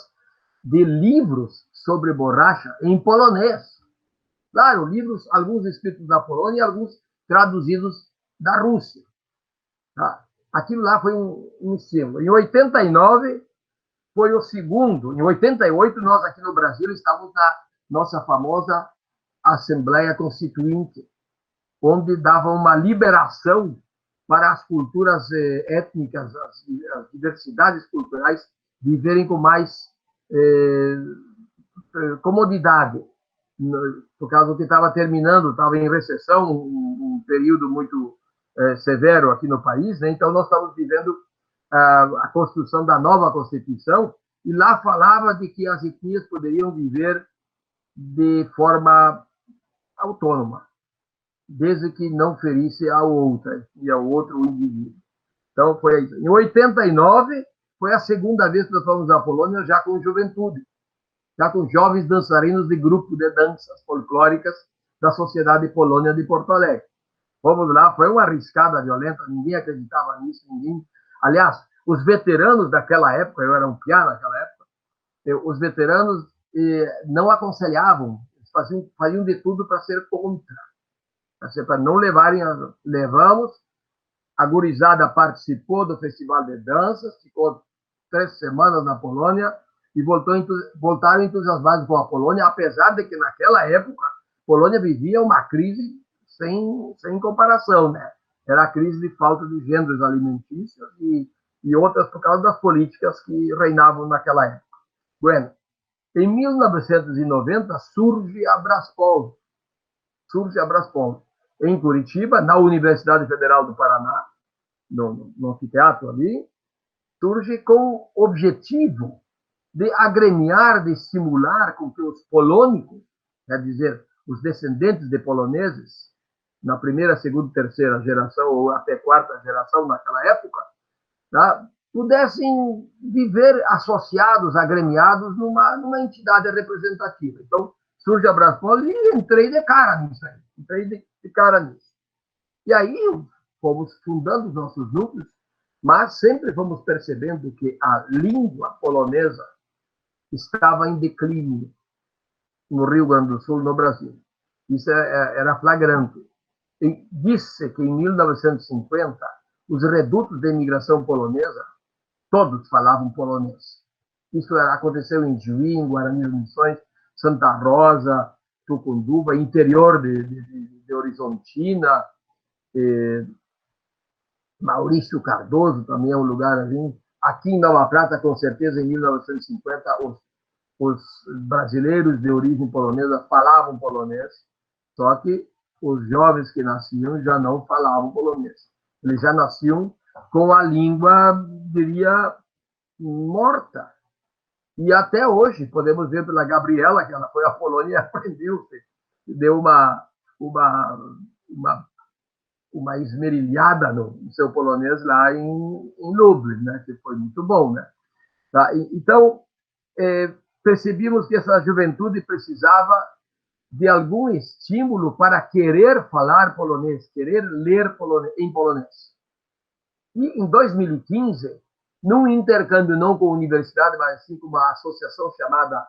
Speaker 5: de livros sobre borracha em polonês. Claro, livros, alguns escritos na Polônia e alguns traduzidos da Rússia. Tá? Aquilo lá foi um símbolo. Em 89, foi o segundo. Em 88, nós aqui no Brasil estávamos na nossa famosa Assembleia Constituinte, onde dava uma liberação para as culturas étnicas, as diversidades culturais, viverem com mais comodidade. Por causa que estava terminando, estava em recessão, um período muito severo aqui no país, né? Então nós estávamos vivendo a construção da nova Constituição, e lá falava de que as etnias poderiam viver de forma autônoma, desde que não ferisse a outra, e ao outro indivíduo. Então, foi isso. Em 89, foi a segunda vez que nós fomos à Polônia, já com juventude, já com jovens dançarinos de grupo de danças folclóricas da Sociedade Polônia de Porto Alegre. Fomos lá, foi uma arriscada violenta, ninguém acreditava nisso, ninguém... Aliás, os veteranos daquela época, eu era um piá naquela época, os veteranos não aconselhavam, faziam de tudo para ser contra, para não levarem... Levamos, a gurizada participou do Festival de Danças, ficou 3 semanas na Polônia e voltaram entusiasmados com a Polônia, apesar de que naquela época a Polônia vivia uma crise sem comparação, né? Era a crise de falta de gêneros alimentícios e outras por causa das políticas que reinavam naquela época. Bueno, em 1990 surge a Braspol. Em Curitiba, na Universidade Federal do Paraná, no anfiteatro ali, surge com o objetivo de agremiar, de estimular com que os polônicos, quer dizer, os descendentes de poloneses, na primeira, segunda, terceira geração, ou até quarta geração naquela época, tá, pudessem viver associados, agremiados numa entidade representativa. Então, surge a Braspol e entrei de cara nisso aí. E aí fomos fundando os nossos núcleos, mas sempre fomos percebendo que a língua polonesa estava em declínio no Rio Grande do Sul, no Brasil. Isso era flagrante. E disse que em 1950, os redutos de imigração polonesa, todos falavam polonês. Isso aconteceu em Juí, em Guarani das Missões, Santa Rosa, Tucunduva, interior de Horizontina, Maurício Cardoso também é um lugar ali. Aqui em Nova Prata, com certeza, em 1950, os brasileiros de origem polonesa falavam polonês, só que os jovens que nasciam já não falavam polonês. Eles já nasciam com a língua, diria, morta. E até hoje, podemos ver pela Gabriela, que ela foi à Polônia e aprendeu, deu uma esmerilhada no seu polonês lá em Lublin, né? Que foi muito bom, né? Tá? Então, percebimos que essa juventude precisava de algum estímulo para querer falar polonês, querer ler em polonês. E em 2015, num intercâmbio não com a universidade, mas sim com uma associação chamada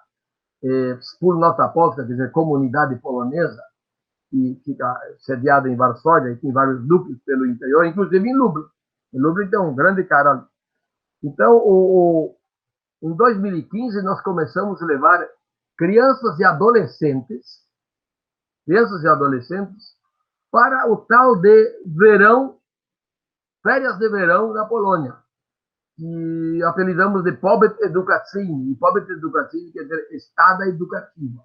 Speaker 5: Wspólnota Polska, quer dizer, Comunidade Polonesa, que fica sediada em Varsóvia e tem vários núcleos pelo interior, inclusive em Lublin. Em Lublin tem um grande cara ali. Então, em 2015, nós começamos a levar crianças e adolescentes para o tal de verão, férias de verão na Polônia, que apelidamos de Pobyt Edukacyjny. E Pobyt Edukacyjny quer dizer estada educativa.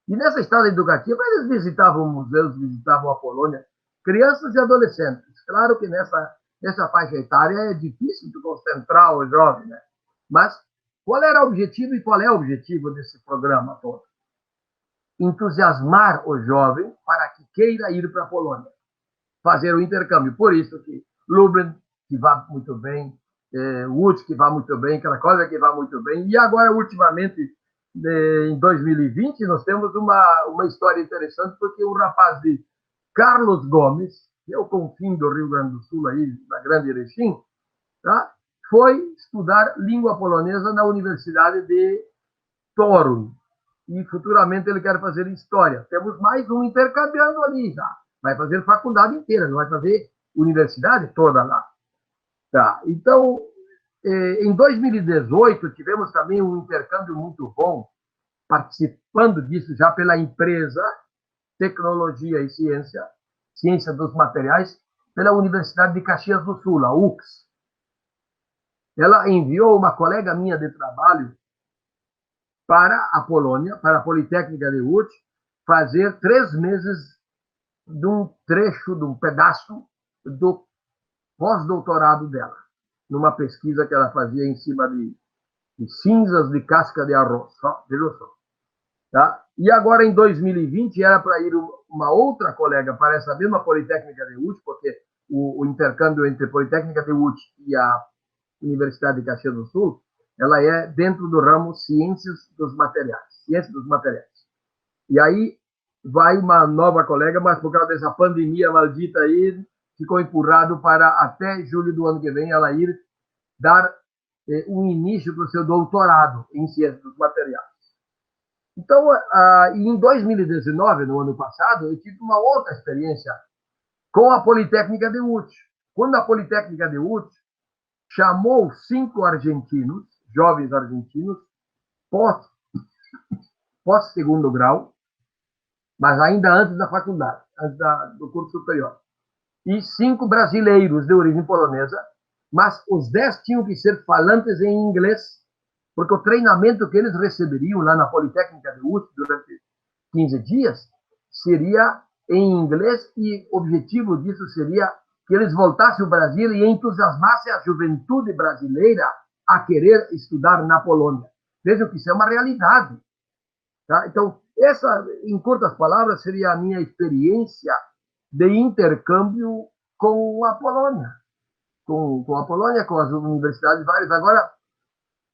Speaker 5: E nessa estada educativa, eles visitavam museus, visitavam a Polônia, crianças e adolescentes. Claro que nessa faixa etária é difícil de concentrar o jovem, né? Mas qual era o objetivo e qual é o objetivo desse programa todo? Entusiasmar o jovem para que queira ir para a Polônia, fazer o intercâmbio. Por isso que Lublin, que vai muito bem, Łódź, que vai muito bem, Cracóvia, que vai muito bem, e agora, ultimamente, em 2020, nós temos uma história interessante, porque o rapaz de Carlos Gomes, que é o confim do Rio Grande do Sul, aí, na Grande Erechim, tá? Foi estudar língua polonesa na Universidade de Toruń. E futuramente ele quer fazer história. Temos mais um intercambiando ali já. Vai fazer faculdade inteira, não vai fazer universidade toda lá. Tá. Então, em 2018, tivemos também um intercâmbio muito bom, participando disso já pela empresa Tecnologia e Ciência dos Materiais, pela Universidade de Caxias do Sul, a UX. Ela enviou uma colega minha de trabalho para a Polônia, para a Politécnica de Łódź, fazer 3 meses de um trecho, de um pedaço do pós-doutorado dela, numa pesquisa que ela fazia em cima de cinzas de casca de arroz. Veja só. Tá? E agora, em 2020, era para ir uma outra colega para essa mesma Politécnica de Łódź, porque o intercâmbio entre a Politécnica de Łódź e a Universidade de Caxias do Sul, ela é dentro do ramo Ciências dos Materiais. E aí vai uma nova colega, mas por causa dessa pandemia maldita aí, ficou empurrado para até julho do ano que vem ela ir dar um início para o seu doutorado em Ciências dos Materiais. Então, em 2019, no ano passado, eu tive uma outra experiência com a Politécnica de Łódź. Quando a Politécnica de Łódź chamou 5 argentinos, jovens argentinos, pós segundo grau, mas ainda antes da faculdade, antes do curso superior, e 5 brasileiros de origem polonesa, mas os 10 tinham que ser falantes em inglês, porque o treinamento que eles receberiam lá na Politécnica de Łódź durante 15 dias seria em inglês, e o objetivo disso seria que eles voltassem ao Brasil e entusiasmassem a juventude brasileira a querer estudar na Polônia. Vejam que isso é uma realidade. Tá? Então, essa, em curtas palavras, seria a minha experiência de intercâmbio com a Polônia. Com a Polônia, com as universidades várias. Agora,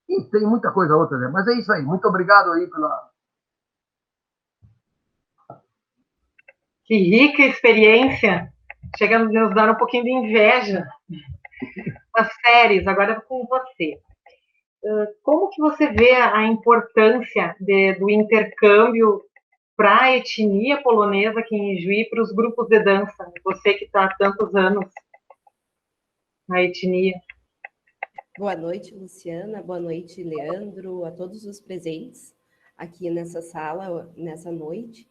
Speaker 5: e tem muita coisa outra, né? Mas é isso aí. Muito obrigado aí pela...
Speaker 19: Que rica experiência. Chega a nos dar um pouquinho de inveja. As séries, agora com você. Como que você vê a importância do intercâmbio para a etnia polonesa aqui em Juí, para os grupos de dança? Você que está há tantos anos na etnia.
Speaker 4: Boa noite, Luciana. Boa noite, Leandro, a todos os presentes aqui nessa sala, nessa noite.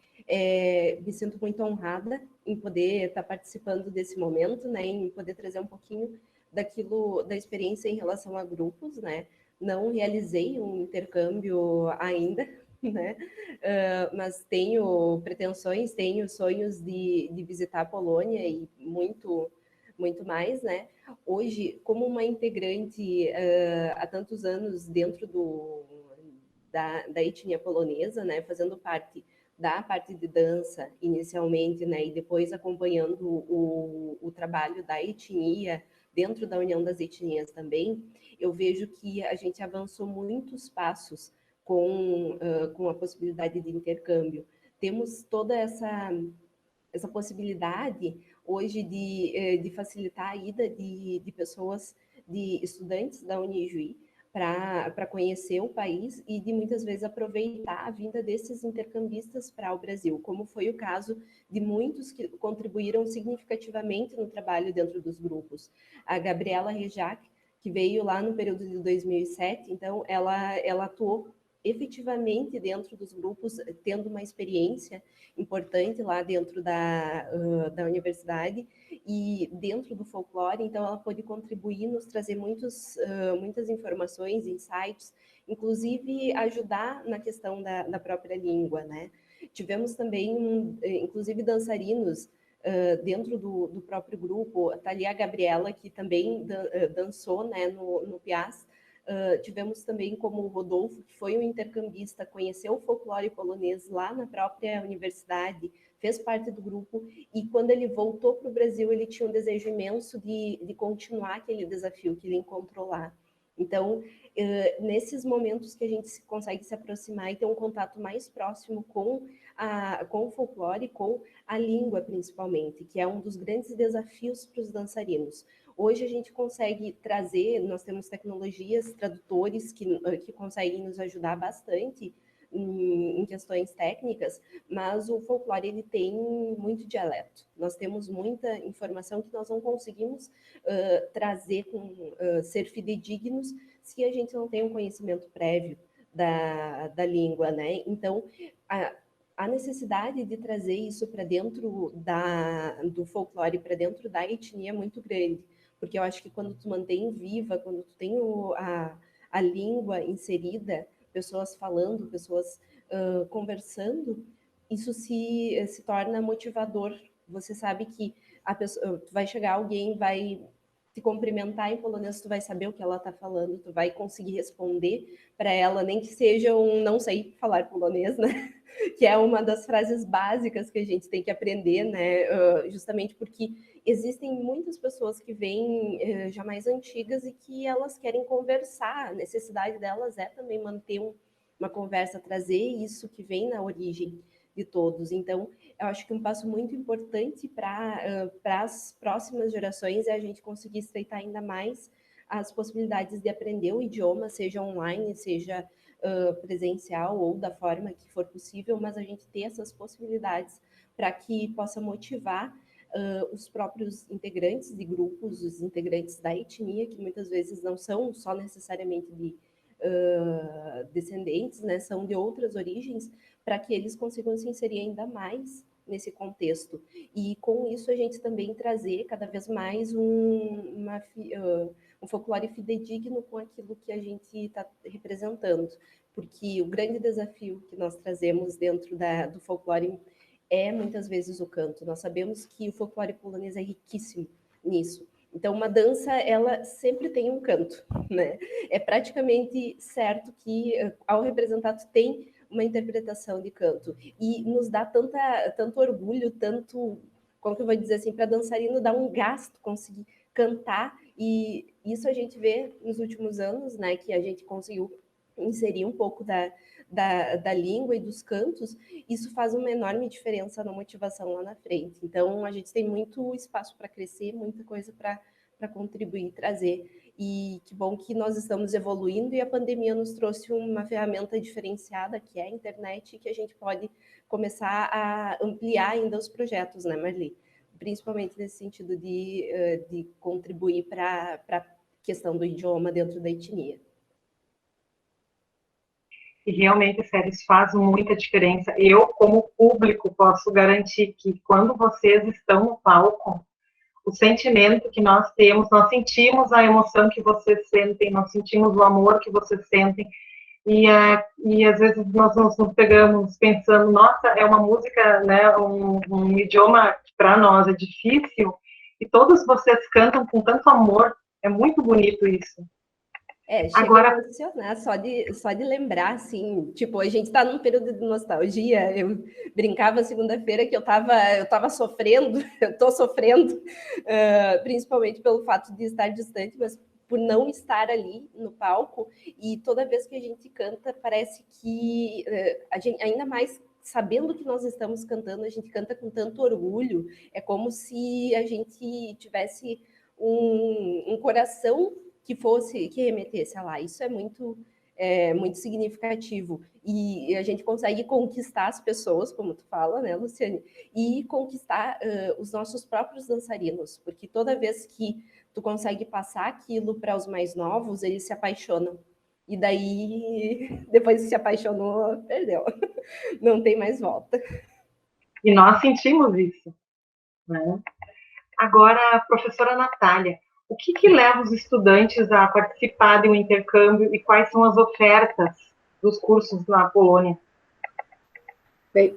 Speaker 4: Me sinto muito honrada em poder estar participando desse momento, né, em poder trazer um pouquinho da experiência em relação a grupos, né. Não realizei um intercâmbio ainda, né, mas tenho pretensões, tenho sonhos de visitar a Polônia e muito mais, né. Hoje, como uma integrante há tantos anos dentro da etnia polonesa, né, fazendo parte da parte de dança inicialmente, né, e depois acompanhando o trabalho da etnia dentro da União das Etnias também, eu vejo que a gente avançou muitos passos com a possibilidade de intercâmbio. Temos toda essa possibilidade hoje de facilitar a ida de pessoas, de estudantes da Unijuí, para conhecer o país e de muitas vezes aproveitar a vinda desses intercambistas para o Brasil, como foi o caso de muitos que contribuíram significativamente no trabalho dentro dos grupos. A Gabriela Rejac, que veio lá no período de 2007, então ela atuou efetivamente dentro dos grupos, tendo uma experiência importante lá dentro da universidade e dentro do folclore, então ela pôde contribuir, nos trazer muitas informações, insights, inclusive ajudar na questão da própria língua, né? Tivemos também, inclusive, dançarinos dentro do próprio grupo, tá ali a Gabriela, que também dançou, né, no Piaz. Tivemos também como o Rodolfo, que foi um intercambista, conheceu o folclore polonês lá na própria universidade, fez parte do grupo, e quando ele voltou para o Brasil, ele tinha um desejo imenso de continuar aquele desafio que ele encontrou lá. Então, nesses momentos que a gente consegue se aproximar e ter um contato mais próximo com o folclore, com a língua principalmente, que é um dos grandes desafios para os dançarinos. Hoje a gente consegue trazer, nós temos tecnologias, tradutores que conseguem nos ajudar bastante em questões técnicas, mas o folclore ele tem muito dialeto. Nós temos muita informação que nós não conseguimos trazer, ser fidedignos, se a gente não tem um conhecimento prévio da língua, né? Então, a necessidade de trazer isso para dentro do folclore, para dentro da etnia é muito grande, porque eu acho que quando tu mantém viva, quando tu tem a língua inserida, pessoas falando, pessoas conversando, isso se torna motivador. Você sabe que vai chegar alguém, vai te cumprimentar em polonês, tu vai saber o que ela está falando, tu vai conseguir responder para ela, nem que seja um não sei falar polonês, né? Que é uma das frases básicas que a gente tem que aprender, né? Justamente porque existem muitas pessoas que vêm já mais antigas e que elas querem conversar, a necessidade delas é também manter uma conversa, trazer isso que vem na origem de todos. Então, eu acho que um passo muito importante para as próximas gerações é a gente conseguir estreitar ainda mais as possibilidades de aprender o idioma, seja online, seja presencial ou da forma que for possível, mas a gente ter essas possibilidades para que possa motivar os próprios integrantes de grupos, os integrantes da etnia, que muitas vezes não são só necessariamente de descendentes, né, são de outras origens, para que eles consigam se inserir ainda mais nesse contexto. E com isso a gente também trazer cada vez mais um folclore fidedigno com aquilo que a gente está representando. Porque o grande desafio que nós trazemos dentro do folclore é muitas vezes o canto. Nós sabemos que o folclore polonês é riquíssimo nisso. Então, uma dança, ela sempre tem um canto, né? É praticamente certo que, ao representar, tu tem uma interpretação de canto. E nos dá tanto orgulho, como que eu vou dizer assim, para dançarino dá um gasto conseguir cantar. E isso a gente vê nos últimos anos, né? Que a gente conseguiu inserir um pouco da língua e dos cantos, isso faz uma enorme diferença na motivação lá na frente. Então, a gente tem muito espaço para crescer, muita coisa para contribuir, trazer. E que bom que nós estamos evoluindo e a pandemia nos trouxe uma ferramenta diferenciada, que é a internet, que a gente pode começar a ampliar ainda os projetos, né, Marli? Principalmente nesse sentido de contribuir para a questão do idioma dentro da etnia.
Speaker 19: E realmente, sério, isso faz muita diferença. Eu, como público, posso garantir que quando vocês estão no palco, o sentimento que nós temos, nós sentimos a emoção que vocês sentem, nós sentimos o amor que vocês sentem, e às vezes nós nos pegamos pensando, nossa, é uma música, né, um idioma que para nós é difícil, e todos vocês cantam com tanto amor, é muito bonito isso.
Speaker 4: Chega a emocionar só de lembrar, assim, tipo, a gente tá num período de nostalgia. Eu brincava segunda-feira que eu tava sofrendo, eu tô sofrendo, principalmente pelo fato de estar distante, mas por não estar ali no palco, e toda vez que a gente canta, parece que a gente, ainda mais sabendo que nós estamos cantando, a gente canta com tanto orgulho, é como se a gente tivesse um coração que remetesse a lá. Isso é muito significativo. E a gente consegue conquistar as pessoas, como tu fala, né, Luciane? E conquistar os nossos próprios dançarinos, porque toda vez que tu consegue passar aquilo para os mais novos, eles se apaixonam. E daí, depois que se apaixonou, perdeu. Não tem mais volta.
Speaker 19: E nós sentimos isso, né? Agora, professora Natália, o que leva os estudantes a participar de um intercâmbio e quais são as ofertas dos cursos na Polônia?
Speaker 21: Bem,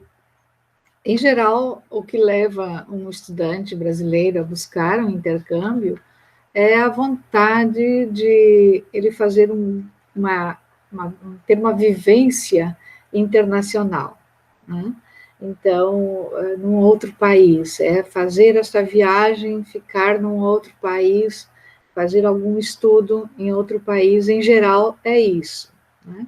Speaker 21: em geral, o que leva um estudante brasileiro a buscar um intercâmbio é a vontade de ele fazer ter uma vivência internacional, né? Então, num outro país, fazer essa viagem, ficar num outro país fazer algum estudo em outro país, em geral, é isso, né?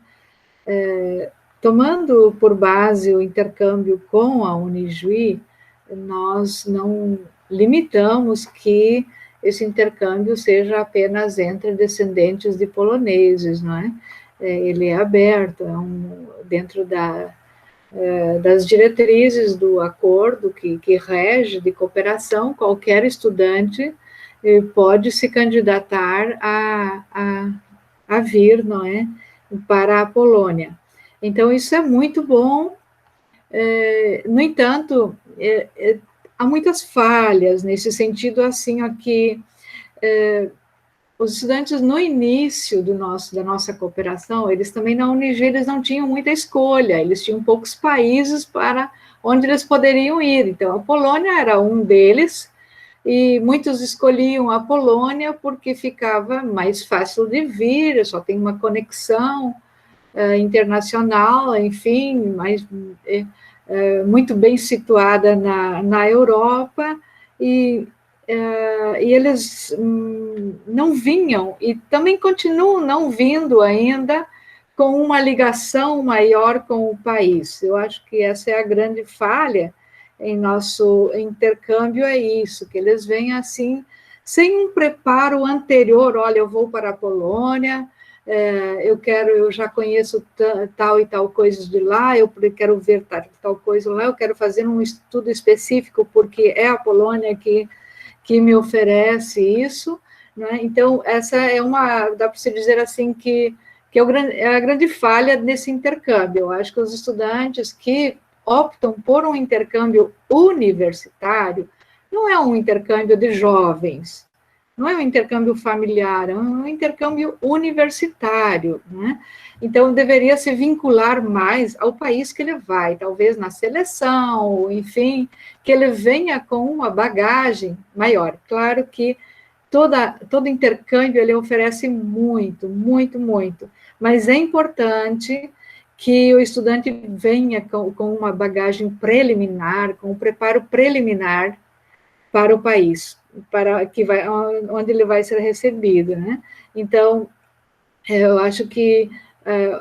Speaker 21: Tomando por base o intercâmbio com a Unijuí, nós não limitamos que esse intercâmbio seja apenas entre descendentes de poloneses, não é? Ele é aberto, dentro das diretrizes do acordo que rege de cooperação, qualquer estudante pode se candidatar a vir, não é, para a Polônia. Então, isso é muito bom. No entanto, há muitas falhas nesse sentido, assim, aqui, os estudantes, no início da nossa cooperação, eles também na Unijuí, eles não tinham muita escolha, eles tinham poucos países para onde eles poderiam ir. Então, a Polônia era um deles, e muitos escolhiam a Polônia porque ficava mais fácil de vir, só tem uma conexão internacional, enfim, muito bem situada na Europa, e eles não vinham, e também continuam não vindo ainda, com uma ligação maior com o país. Eu acho que essa é a grande falha em nosso intercâmbio, é isso, que eles vêm assim, sem um preparo anterior. Olha, eu vou para a Polônia, eu já conheço tal e tal coisas de lá, eu quero ver tal coisa lá, eu quero fazer um estudo específico, porque é a Polônia que me oferece isso, né? Então, essa é dá para se dizer assim, que é a grande falha desse intercâmbio. Eu acho que os estudantes que optam por um intercâmbio universitário, não é um intercâmbio de jovens, não é um intercâmbio familiar, é um intercâmbio universitário, né? Então, deveria se vincular mais ao país que ele vai, talvez na seleção, enfim, que ele venha com uma bagagem maior. Claro que todo intercâmbio, ele oferece muito, muito, muito, mas é importante que o estudante venha com uma bagagem preliminar, com um preparo preliminar para o país, onde ele vai ser recebido, né? Então, eu acho que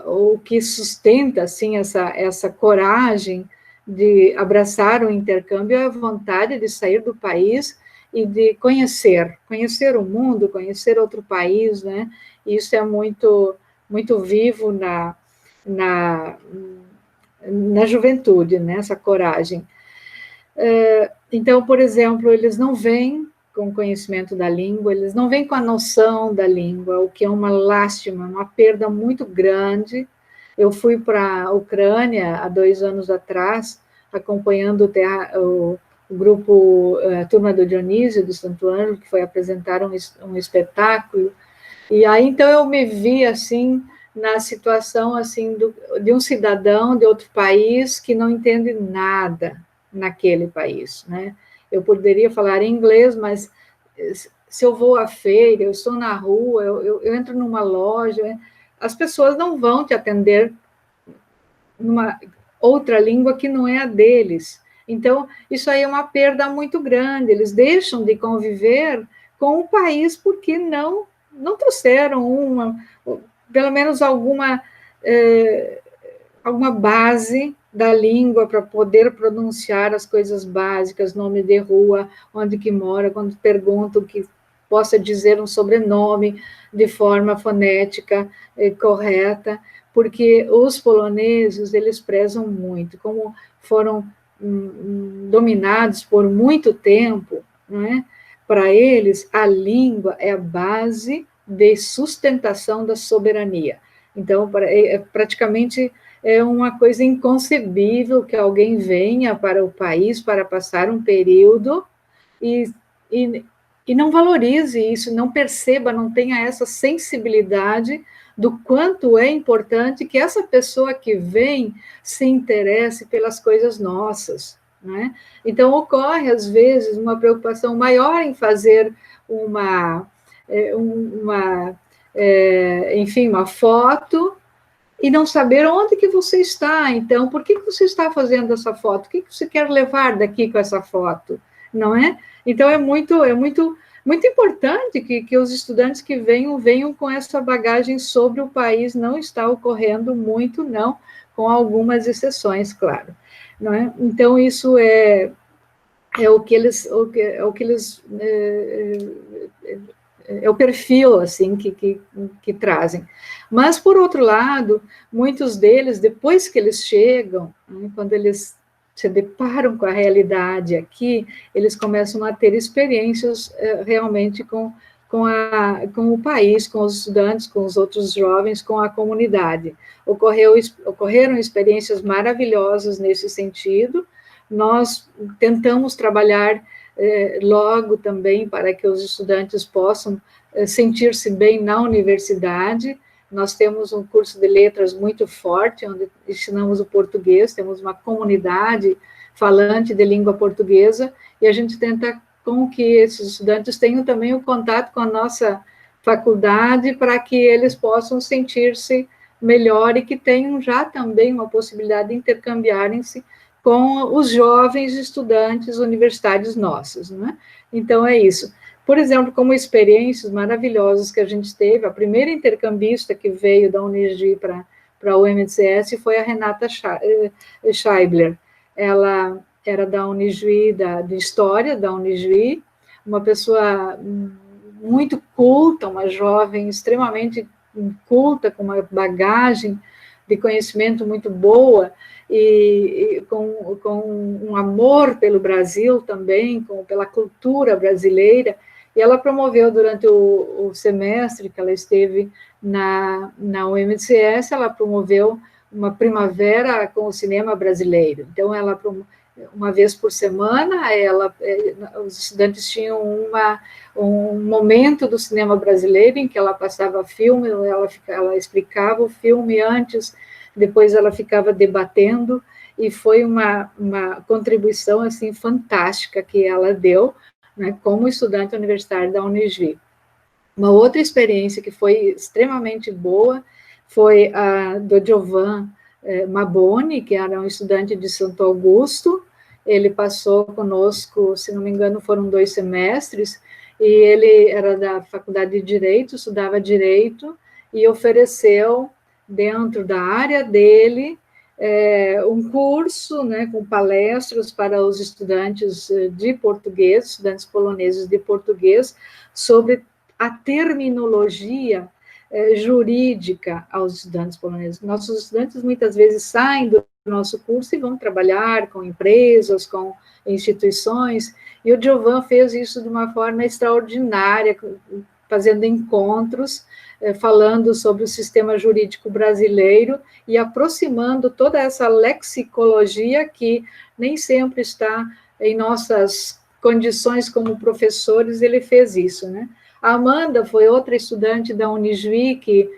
Speaker 21: o que sustenta, assim, essa coragem de abraçar o intercâmbio é a vontade de sair do país e de conhecer o mundo, conhecer outro país, né? E isso é muito, muito vivo na juventude, né? Essa coragem. Então, por exemplo, eles não vêm com conhecimento da língua, eles não vêm com a noção da língua, o que é uma lástima, uma perda muito grande. Eu fui para a Ucrânia há 2 anos atrás, acompanhando o grupo Turma do Dionísio, do Santo Ângelo, que foi apresentar um espetáculo, e aí, então, eu me vi, assim, na situação, assim, de um cidadão de outro país que não entende nada naquele país, né? Eu poderia falar inglês, mas se eu vou à feira, eu estou na rua, eu entro numa loja, as pessoas não vão te atender numa outra língua que não é a deles. Então, isso aí é uma perda muito grande, eles deixam de conviver com o país porque não trouxeram pelo menos alguma base da língua para poder pronunciar as coisas básicas, nome de rua, onde que mora, quando perguntam que possa dizer um sobrenome de forma fonética correta, porque os poloneses, eles prezam muito, como foram dominados por muito tempo, não é? Para eles, a língua é a base de sustentação da soberania. Então, praticamente é uma coisa inconcebível que alguém venha para o país para passar um período e não valorize isso, não perceba, não tenha essa sensibilidade do quanto é importante que essa pessoa que vem se interesse pelas coisas nossas, né? Então, ocorre, às vezes, uma preocupação maior em fazer uma foto e não saber onde que você está. Então, por que você está fazendo essa foto? O que você quer levar daqui com essa foto? Não é? Então, é muito muito importante que os estudantes que venham com essa bagagem sobre o país. Não está ocorrendo muito, não, com algumas exceções, claro. Não é? Então, isso é o que eles é o perfil, assim, que trazem. Mas, por outro lado, muitos deles, depois que eles chegam, né, quando eles se deparam com a realidade aqui, eles começam a ter experiências realmente com o país, com os estudantes, com os outros jovens, com a comunidade. Ocorreram experiências maravilhosas nesse sentido. Nós tentamos trabalhar logo também para que os estudantes possam sentir-se bem na universidade. Nós temos um curso de letras muito forte, onde ensinamos o português, temos uma comunidade falante de língua portuguesa, e a gente tenta com que esses estudantes tenham também o contato com a nossa faculdade, para que eles possam sentir-se melhor e que tenham já também uma possibilidade de intercambiarem-se com os jovens estudantes universitários nossos, né? Então, é isso. Por exemplo, como experiências maravilhosas que a gente teve, a primeira intercambista que veio da Unijuí para a UMCS foi a Renata Scheibler. Ela era da Unijuí, de História da Unijuí, uma pessoa muito culta, uma jovem extremamente culta, com uma bagagem de conhecimento muito boa, e com um amor pelo Brasil também, pela cultura brasileira. E ela promoveu, durante o semestre que ela esteve na UMCS, ela promoveu uma primavera com o cinema brasileiro. Então, uma vez por semana, os estudantes tinham um momento do cinema brasileiro em que ela passava filme, ela explicava o filme antes, depois ela ficava debatendo, e foi uma contribuição assim fantástica que ela deu, né, como estudante universitária da Unijuí. Uma outra experiência que foi extremamente boa foi a do Giovan Maboni, que era um estudante de Santo Augusto. Ele passou conosco, se não me engano, foram 2 semestres, e ele era da Faculdade de Direito, estudava Direito, e ofereceu, dentro da área dele, um curso, né, com palestras para os estudantes de português, estudantes poloneses de português, sobre a terminologia jurídica aos estudantes poloneses. Nossos estudantes muitas vezes saem do nosso curso e vão trabalhar com empresas, com instituições, e o Giovan fez isso de uma forma extraordinária, fazendo encontros, falando sobre o sistema jurídico brasileiro e aproximando toda essa lexicologia que nem sempre está em nossas condições como professores. Ele fez isso, né? A Amanda foi outra estudante da Unijuí, que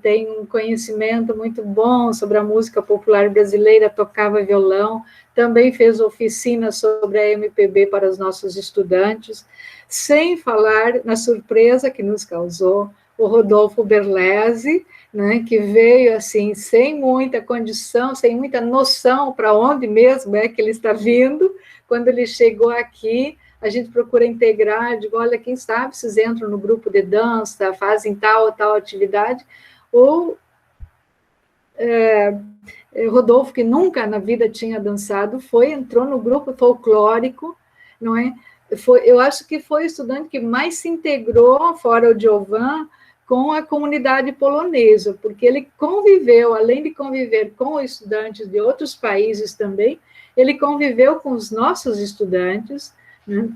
Speaker 21: tem um conhecimento muito bom sobre a música popular brasileira, tocava violão, também fez oficinas sobre a MPB para os nossos estudantes, sem falar na surpresa que nos causou o Rodolfo Berlese, né, que veio assim, sem muita condição, sem muita noção para onde mesmo é que ele está vindo. Quando ele chegou aqui, a gente procura integrar, digo, olha, quem sabe vocês entram no grupo de dança, fazem tal ou tal atividade, ou Rodolfo, que nunca na vida tinha dançado, entrou no grupo folclórico, não é? Eu acho que foi o estudante que mais se integrou, fora o Giovan, com a comunidade polonesa, porque ele conviveu, além de conviver com estudantes de outros países também, ele conviveu com os nossos estudantes, né?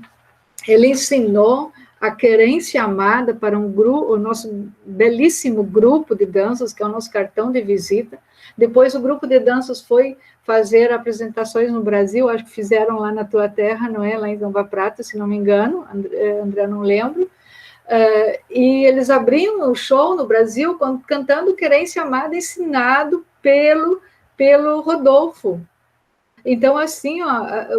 Speaker 21: Ele ensinou a querência amada para o nosso belíssimo grupo de danças, que é o nosso cartão de visita. Depois o grupo de danças foi fazer apresentações no Brasil, acho que fizeram lá na tua terra, não é? Lá em Nova Prata, se não me engano, André, não lembro. E eles abriam o show no Brasil cantando Querência Amada, ensinado pelo Rodolfo. Então, assim,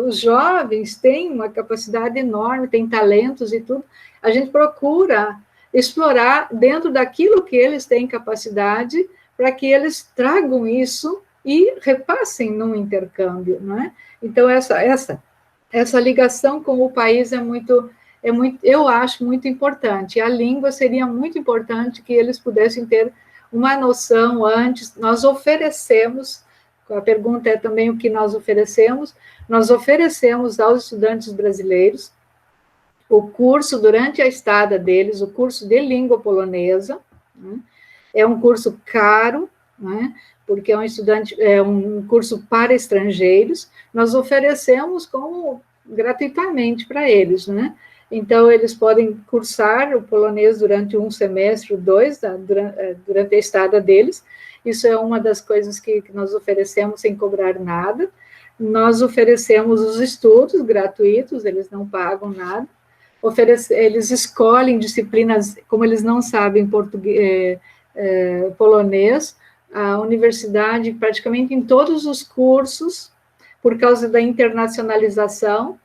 Speaker 21: os jovens têm uma capacidade enorme, têm talentos e tudo. A gente procura explorar dentro daquilo que eles têm capacidade, para que eles tragam isso e repassem num intercâmbio, não é? Então, essa ligação com o país é eu acho muito importante. A língua seria muito importante que eles pudessem ter uma noção antes. Nós oferecemos, a pergunta é também o que nós oferecemos aos estudantes brasileiros o curso, durante a estada deles, o curso de língua polonesa, né? É um curso caro, né? Porque é um curso para estrangeiros, nós oferecemos gratuitamente para eles, né? Então, eles podem cursar o polonês durante um semestre, 2, durante a estada deles. Isso é uma das coisas que nós oferecemos sem cobrar nada. Nós oferecemos os estudos gratuitos, eles não pagam nada. Eles escolhem disciplinas, como eles não sabem polonês, a universidade, praticamente em todos os cursos, por causa da internacionalização,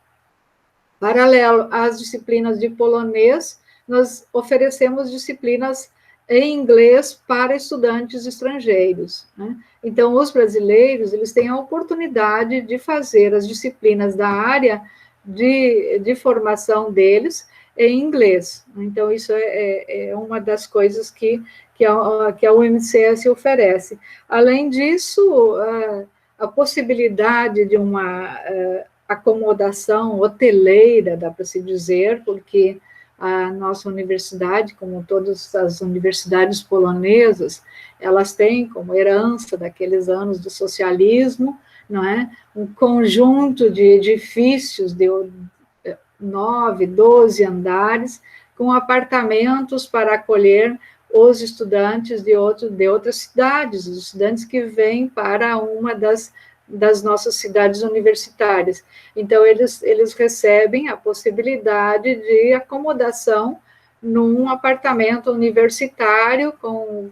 Speaker 21: paralelo às disciplinas de polonês, nós oferecemos disciplinas em inglês para estudantes estrangeiros, né? Então, os brasileiros, eles têm a oportunidade de fazer as disciplinas da área de formação deles em inglês. Então, isso é uma das coisas que a UMCS oferece. Além disso, a possibilidade de uma acomodação hoteleira, dá para se dizer, porque a nossa universidade, como todas as universidades polonesas, elas têm como herança daqueles anos do socialismo, não é? Um conjunto de edifícios de 9, 12 andares, com apartamentos para acolher os estudantes de outras cidades, os estudantes que vêm para uma das nossas cidades universitárias. Então, eles recebem a possibilidade de acomodação num apartamento universitário com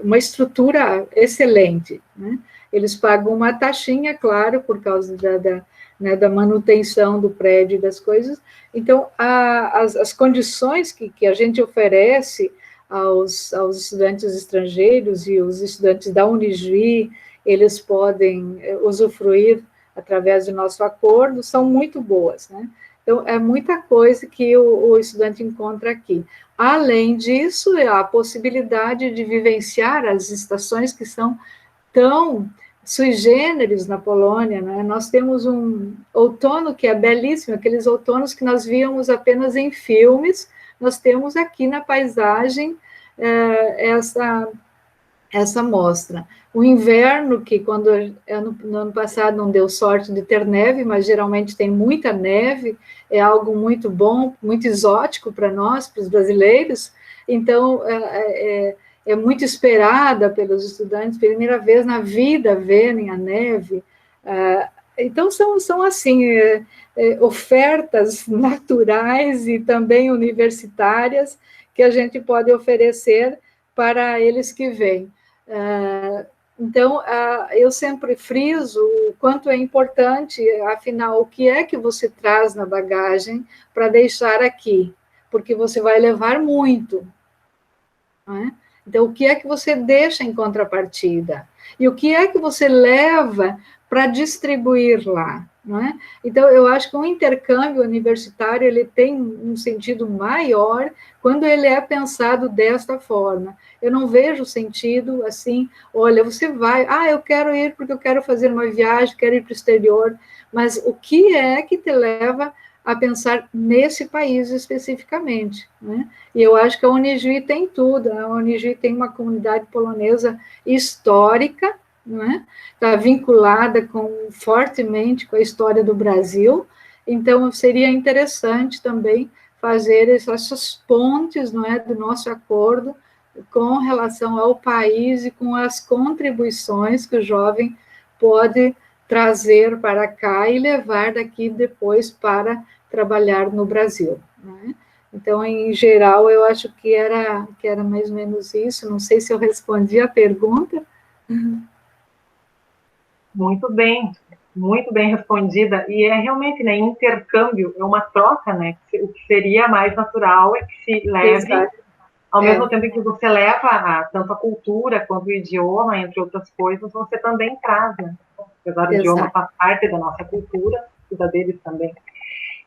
Speaker 21: uma estrutura excelente, né? Eles pagam uma taxinha, claro, por causa da manutenção do prédio e das coisas. Então, as condições que a gente oferece aos estudantes estrangeiros e os estudantes da Unijuí, eles podem usufruir através do nosso acordo, são muito boas, né? Então, é muita coisa que o estudante encontra aqui. Além disso, a possibilidade de vivenciar as estações que são tão sui generis na Polônia, né? Nós temos um outono que é belíssimo, aqueles outonos que nós víamos apenas em filmes, nós temos aqui na paisagem essa mostra. O inverno, que no ano passado não deu sorte de ter neve, mas geralmente tem muita neve, é algo muito bom, muito exótico para nós, para os brasileiros, então é muito esperada pelos estudantes, primeira vez na vida verem a neve. Então, são assim, ofertas naturais e também universitárias que a gente pode oferecer para eles que vêm. Então, eu sempre friso o quanto é importante, afinal, o que é que você traz na bagagem para deixar aqui, porque você vai levar muito, não é? Então, o que é que você deixa em contrapartida? E o que é que você leva para distribuir lá, não é? Então, eu acho que um intercâmbio universitário, ele tem um sentido maior quando ele é pensado desta forma. Eu não vejo sentido assim, olha, você vai, eu quero ir porque eu quero fazer uma viagem, quero ir para o exterior, mas o que é que te leva a pensar nesse país especificamente, né? E eu acho que a Unijuí tem tudo, a Unijuí tem uma comunidade polonesa histórica, não é? Está vinculada fortemente com a história do Brasil, então seria interessante também fazer essas pontes, não é, do nosso acordo com relação ao país e com as contribuições que o jovem pode trazer para cá e levar daqui depois para trabalhar no Brasil, né? Então, em geral, eu acho que era mais ou menos isso. Não sei se eu respondi a pergunta.
Speaker 19: Muito bem respondida. E é realmente, né, intercâmbio, é uma troca, né? O que seria mais natural é que se leve, exato, ao mesmo tempo que você leva tanto a cultura quanto o idioma, entre outras coisas, você também traz, né? Apesar do idioma faz parte da nossa cultura e da deles também.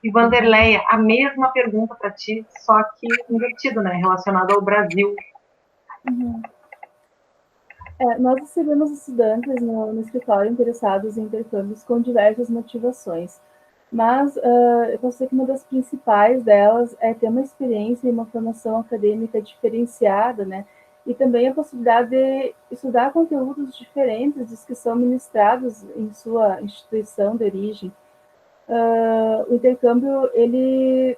Speaker 19: E Vanderleia, a mesma pergunta para ti, só que invertido, né? Relacionado ao Brasil.
Speaker 22: Uhum. Nós recebemos estudantes no escritório interessados em intercâmbios com diversas motivações, mas eu posso dizer que uma das principais delas é ter uma experiência e uma formação acadêmica diferenciada, né? E também a possibilidade de estudar conteúdos diferentes dos que são ministrados em sua instituição de origem. O intercâmbio, ele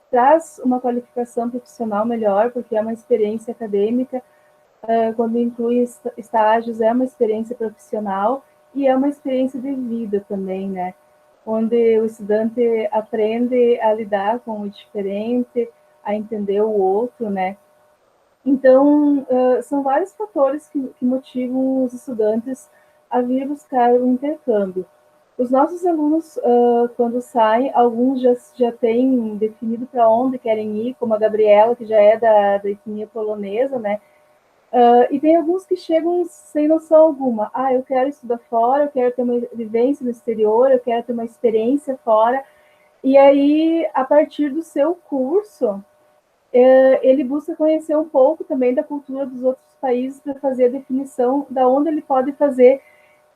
Speaker 22: traz uma qualificação profissional melhor, porque é uma experiência acadêmica, quando inclui estágios, é uma experiência profissional e é uma experiência de vida também, né? Onde o estudante aprende a lidar com o diferente, a entender o outro, né? Então, são vários fatores que motivam os estudantes a vir buscar o intercâmbio. Os nossos alunos, quando saem, alguns já têm definido para onde querem ir, como a Gabriela, que já é da etnia polonesa, né? E tem alguns que chegam sem noção alguma. Eu quero estudar fora, eu quero ter uma vivência no exterior, eu quero ter uma experiência fora. E aí, a partir do seu curso, ele busca conhecer um pouco também da cultura dos outros países para fazer a definição de onde ele pode fazer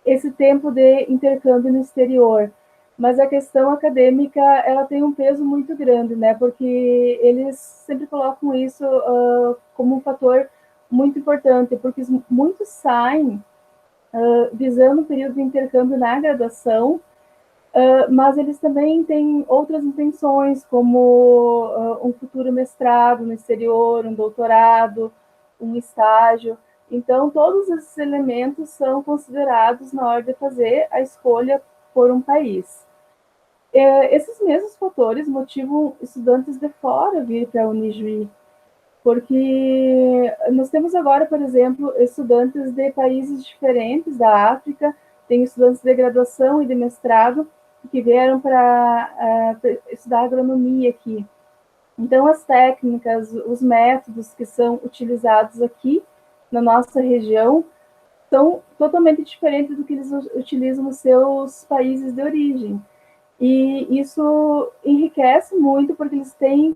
Speaker 22: esse tempo de intercâmbio no exterior. Mas a questão acadêmica, ela tem um peso muito grande, né? Porque eles sempre colocam isso como um fator muito importante, porque muitos saem visando um período de intercâmbio na graduação, mas eles também têm outras intenções, como um futuro mestrado no exterior, um doutorado, um estágio. Então, todos esses elementos são considerados na hora de fazer a escolha por um país. Esses mesmos fatores motivam estudantes de fora a vir para a Unijuí, porque nós temos agora, por exemplo, estudantes de países diferentes da África, tem estudantes de graduação e de mestrado que vieram para estudar agronomia aqui. Então, as técnicas, os métodos que são utilizados aqui na nossa região são totalmente diferentes do que eles utilizam nos seus países de origem. E isso enriquece muito, porque eles têm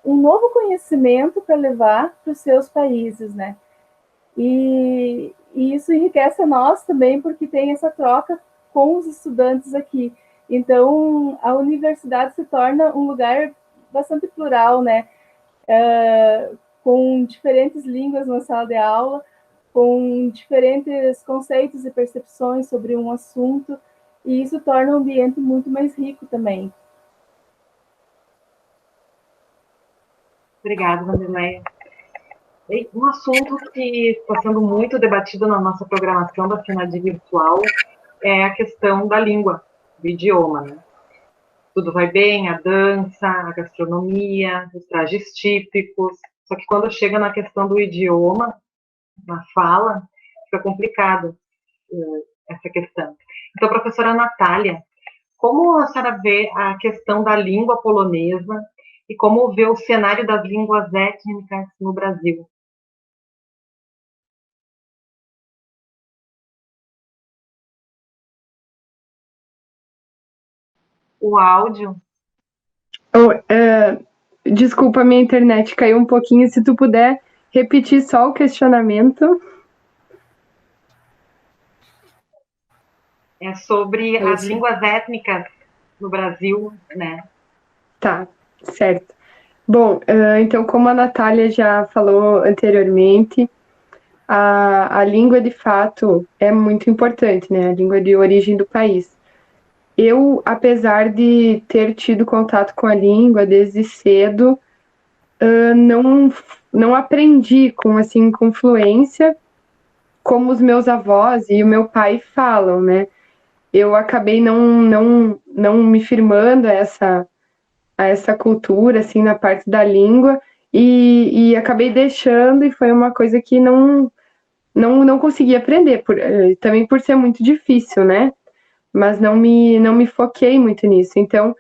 Speaker 22: um novo conhecimento para levar para os seus países, né? E isso enriquece a nós também, porque tem essa troca com os estudantes aqui. Então, a universidade se torna um lugar bastante plural, né? Com diferentes línguas na sala de aula, com diferentes conceitos e percepções sobre um assunto, e isso torna o ambiente muito mais rico também.
Speaker 19: Obrigada, Vanderleia. Um assunto que está sendo muito debatido na nossa programação da FENADI Virtual é a questão da língua, do idioma, né? Tudo vai bem, a dança, a gastronomia, os trajes típicos, só que quando chega na questão do idioma, na fala, fica complicado essa questão. Então, professora Natália, como a senhora vê a questão da língua polonesa e como vê o cenário das línguas étnicas no Brasil? O áudio.
Speaker 3: Desculpa, minha internet caiu um pouquinho. Se tu puder repetir só o questionamento.
Speaker 19: É sobre as línguas étnicas no Brasil, né?
Speaker 3: Tá, certo. Bom, então, como a Natália já falou anteriormente, a língua, de fato, é muito importante, né? A língua de origem do país. Eu, apesar de ter tido contato com a língua desde cedo, não aprendi com fluência como os meus avós e o meu pai falam, né? Eu acabei não me firmando a essa cultura, assim, na parte da língua, e acabei deixando, e foi uma coisa que não consegui aprender, também por ser muito difícil, né? Mas não me foquei muito nisso. Então,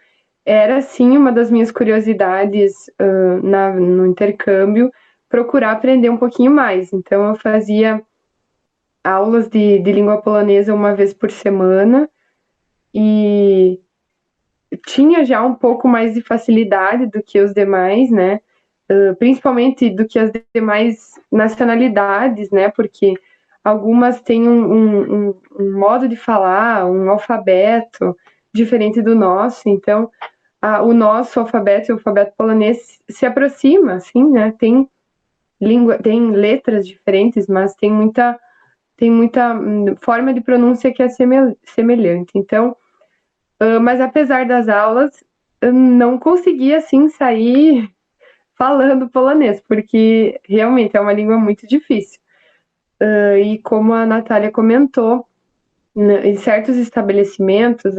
Speaker 3: era, sim, uma das minhas curiosidades no intercâmbio, procurar aprender um pouquinho mais. Então, eu fazia aulas de língua polonesa uma vez por semana, e tinha já um pouco mais de facilidade do que os demais, né? Principalmente do que as demais nacionalidades, né? Porque algumas têm um modo de falar, um alfabeto diferente do nosso, então o nosso alfabeto e o alfabeto polonês se aproxima, assim, né? Tem letras diferentes, mas tem muita forma de pronúncia que é semelhante. Então, mas apesar das aulas, eu não conseguia, assim, sair falando polonês, porque realmente é uma língua muito difícil. E como a Natália comentou, em certos estabelecimentos,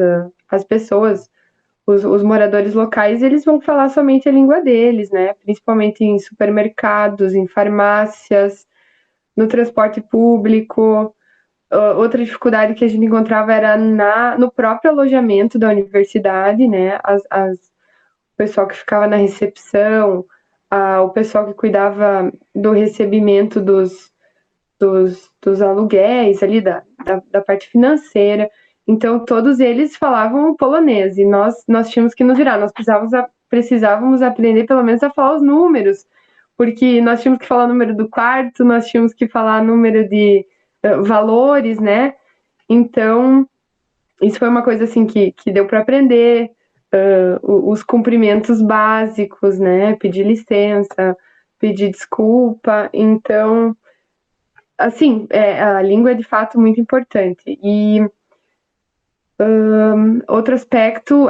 Speaker 3: as pessoas, os moradores locais, eles vão falar somente a língua deles, né? Principalmente em supermercados, em farmácias, no transporte público. Outra dificuldade que a gente encontrava era no próprio alojamento da universidade, né? O pessoal que ficava na recepção, o pessoal que cuidava do recebimento dos aluguéis ali, da parte financeira. Então, todos eles falavam polonês e nós tínhamos que nos virar. Nós precisávamos aprender pelo menos a falar os números, porque nós tínhamos que falar o número do quarto, nós tínhamos que falar número de valores, né? Então, isso foi uma coisa assim que deu para aprender, os cumprimentos básicos, né? Pedir licença, pedir desculpa. Então, assim, a língua é de fato muito importante. E outro aspecto,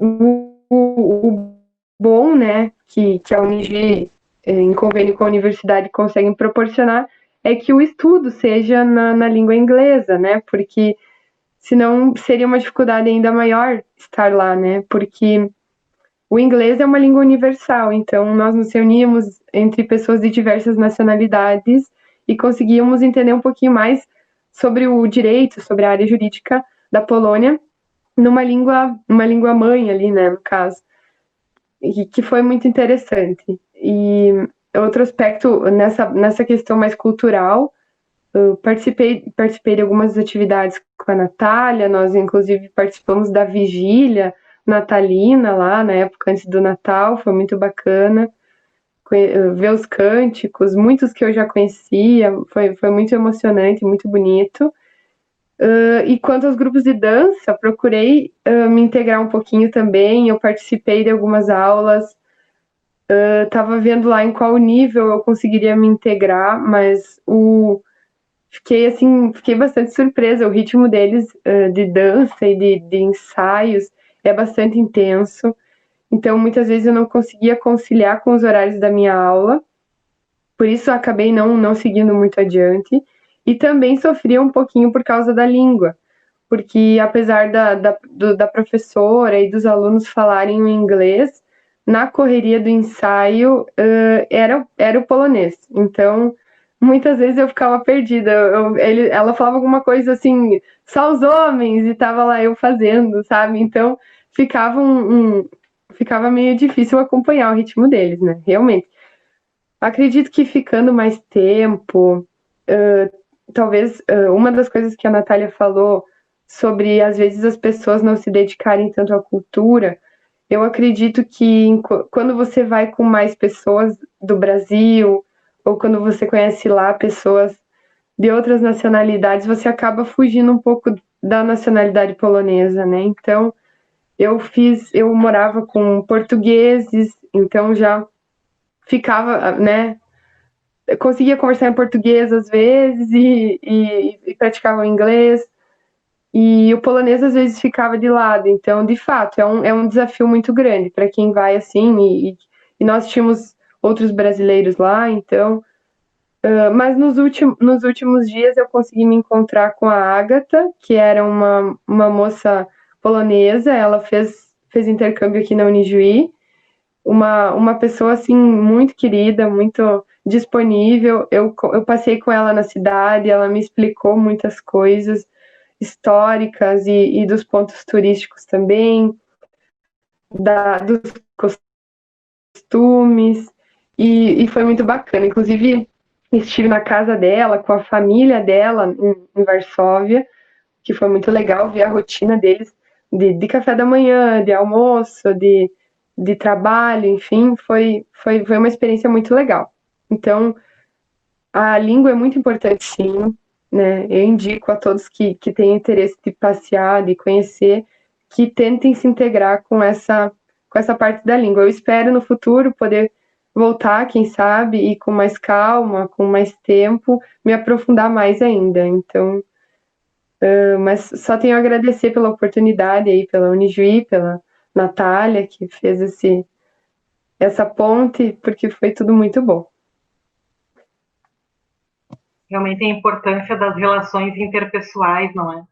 Speaker 3: o bom, né, que a Unijuí, em convênio com a universidade, conseguem proporcionar, é que o estudo seja na língua inglesa, né, porque senão seria uma dificuldade ainda maior estar lá, né, porque o inglês é uma língua universal, então nós nos reuníamos entre pessoas de diversas nacionalidades e conseguíamos entender um pouquinho mais sobre o direito, sobre a área jurídica da Polônia, numa língua mãe ali, né, no caso, e que foi muito interessante. E outro aspecto nessa questão mais cultural, eu participei de algumas atividades com a Natália, nós inclusive participamos da vigília natalina lá, na época antes do Natal, foi muito bacana, ver os cânticos, muitos que eu já conhecia, foi muito emocionante, muito bonito. E quanto aos grupos de dança, procurei me integrar um pouquinho também, eu participei de algumas aulas, estava vendo lá em qual nível eu conseguiria me integrar, mas fiquei bastante surpresa, o ritmo deles de dança e de ensaios é bastante intenso, então muitas vezes eu não conseguia conciliar com os horários da minha aula, por isso eu acabei não seguindo muito adiante, e também sofria um pouquinho por causa da língua, porque apesar da professora e dos alunos falarem o inglês, na correria do ensaio era o polonês. Então, muitas vezes eu ficava perdida. Ela falava alguma coisa assim, só os homens, e tava lá eu fazendo, sabe? Então, ficava meio difícil acompanhar o ritmo deles, né? Realmente. Acredito que ficando mais tempo, talvez uma das coisas que a Natália falou sobre, às vezes, as pessoas não se dedicarem tanto à cultura, eu acredito que quando você vai com mais pessoas do Brasil, ou quando você conhece lá pessoas de outras nacionalidades, você acaba fugindo um pouco da nacionalidade polonesa, né? Então, eu morava com portugueses, então já ficava, né? Eu conseguia conversar em português às vezes e praticava o inglês, e o polonês às vezes ficava de lado. Então, de fato, é um desafio muito grande para quem vai assim, e nós tínhamos outros brasileiros lá, então... mas nos últimos dias eu consegui me encontrar com a Agatha, que era uma moça polonesa, ela fez intercâmbio aqui na Unijuí, uma pessoa assim muito querida, muito disponível. Eu passei com ela na cidade, ela me explicou muitas coisas históricas e dos pontos turísticos também, dos costumes, e foi muito bacana. Inclusive, estive na casa dela, com a família dela, em Varsóvia, que foi muito legal ver a rotina deles de café da manhã, de almoço, de trabalho, enfim, foi uma experiência muito legal. Então, a língua é muito importante, sim, né? Eu indico a todos que têm interesse de passear, de conhecer, que tentem se integrar com essa parte da língua. Eu espero no futuro poder voltar, quem sabe, e com mais calma, com mais tempo, me aprofundar mais ainda. Então, mas só tenho a agradecer pela oportunidade aí, pela Unijuí, pela Natália, que fez essa ponte, porque foi tudo muito bom.
Speaker 19: Realmente a importância das relações interpessoais, não é?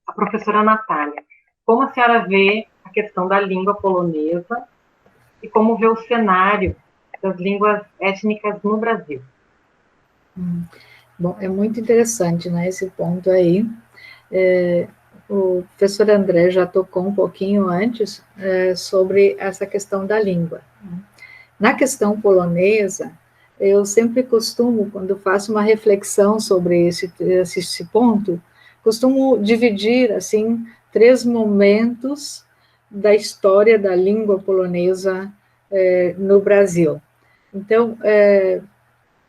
Speaker 19: A professora Natália, como a senhora vê a questão da língua polonesa e como vê o cenário das línguas étnicas no Brasil?
Speaker 21: Bom, é muito interessante, né, esse ponto aí. O professor André já tocou um pouquinho antes sobre essa questão da língua. Na questão polonesa, eu sempre costumo, quando faço uma reflexão sobre esse ponto, costumo dividir, assim, 3 momentos da história da língua polonesa no Brasil. Então,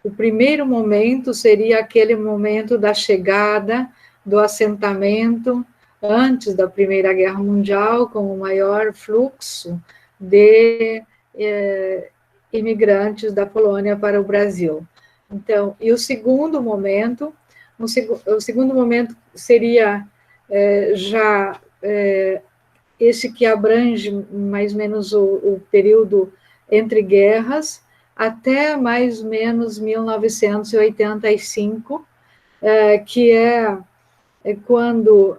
Speaker 21: o primeiro momento seria aquele momento da chegada, do assentamento, antes da Primeira Guerra Mundial, com o maior fluxo de imigrantes da Polônia para o Brasil. Então, e o segundo momento seria esse que abrange mais ou menos o período entre guerras, até mais ou menos 1985, que é quando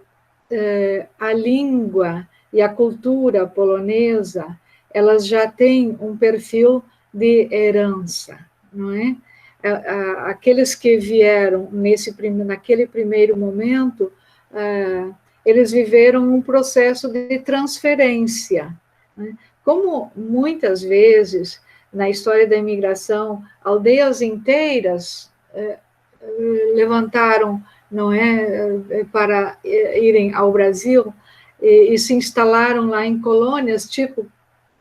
Speaker 21: a língua e a cultura polonesa, elas já têm um perfil de herança, não é? Aqueles que vieram naquele primeiro momento, eles viveram um processo de transferência, né? Como muitas vezes, na história da imigração, aldeias inteiras levantaram, não é, para irem ao Brasil e se instalaram lá em colônias, tipo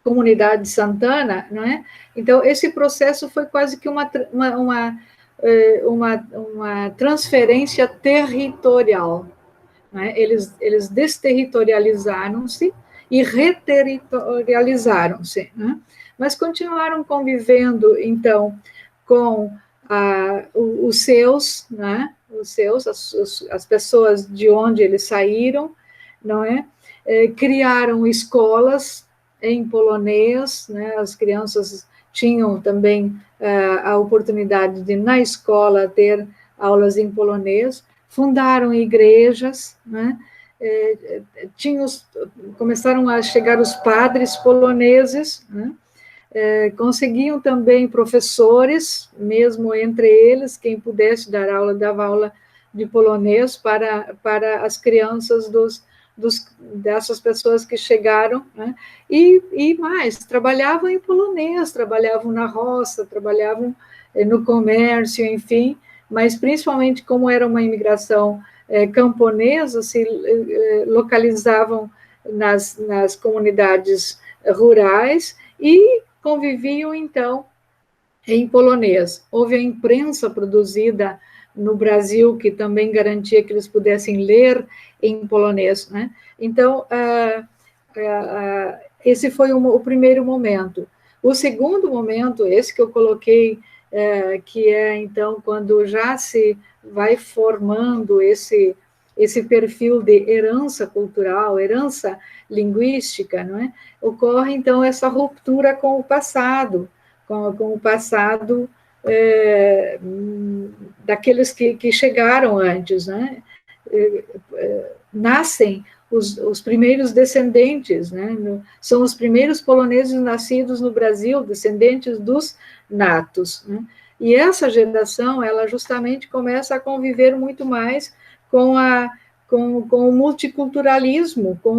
Speaker 21: Comunidade de Santana, não é? Então, esse processo foi quase que uma transferência territorial, não é? Eles desterritorializaram-se e reterritorializaram-se, né? Mas continuaram convivendo, então, com os seus, né? As pessoas de onde eles saíram, não é? Criaram escolas em polonês, né? As crianças tinham também a oportunidade de, na escola, ter aulas em polonês, fundaram igrejas, né? Começaram a chegar os padres poloneses, né? Conseguiam também professores, mesmo entre eles, quem pudesse dar aula, dava aula de polonês para as crianças dessas pessoas que chegaram, né? E mais, trabalhavam em polonês, trabalhavam na roça, trabalhavam no comércio, enfim, mas principalmente como era uma imigração camponesa, se localizavam nas comunidades rurais e conviviam, então, em polonês. Houve a imprensa produzida no Brasil, que também garantia que eles pudessem ler em polonês, né? Então, esse foi o primeiro momento. O segundo momento, esse que eu coloquei, que é, então, quando já se vai formando esse perfil de herança cultural, herança linguística, não é? Ocorre, então, essa ruptura com o passado, com o passado daqueles que chegaram antes, né? Nascem os primeiros descendentes, né? São os primeiros poloneses nascidos no Brasil, descendentes dos natos, né? E essa geração, ela justamente começa a conviver muito mais com o multiculturalismo, com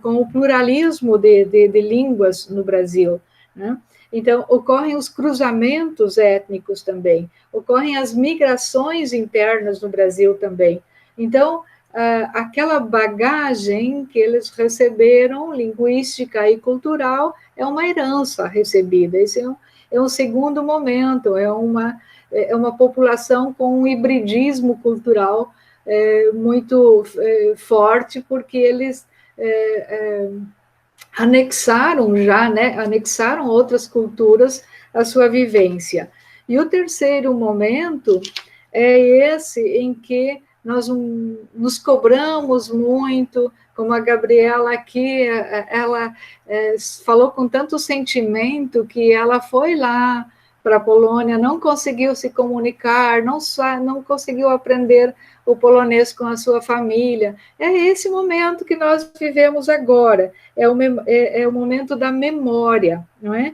Speaker 21: o pluralismo de línguas no Brasil, né? Então, ocorrem os cruzamentos étnicos também, ocorrem as migrações internas no Brasil também. Então, aquela bagagem que eles receberam, linguística e cultural, é uma herança recebida. Esse é um segundo momento, é uma população com um hibridismo cultural muito forte, porque eles anexaram já, né, anexaram outras culturas à sua vivência. E o terceiro momento é esse em que nós nos cobramos muito, como a Gabriela aqui, ela falou com tanto sentimento que ela foi lá para a Polônia, não conseguiu se comunicar, não conseguiu aprender o polonês com a sua família. É esse momento que nós vivemos agora, é o momento da memória, não é?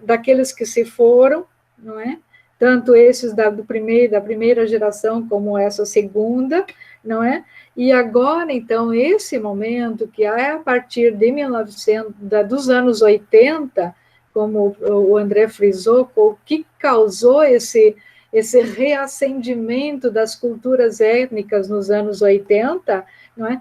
Speaker 21: Daqueles que se foram, não é? Tanto esses da primeira geração como essa segunda, não é? E agora, então, esse momento, que é a partir de dos anos 80, como o André frisou, o que causou esse reacendimento das culturas étnicas nos anos 80, não é?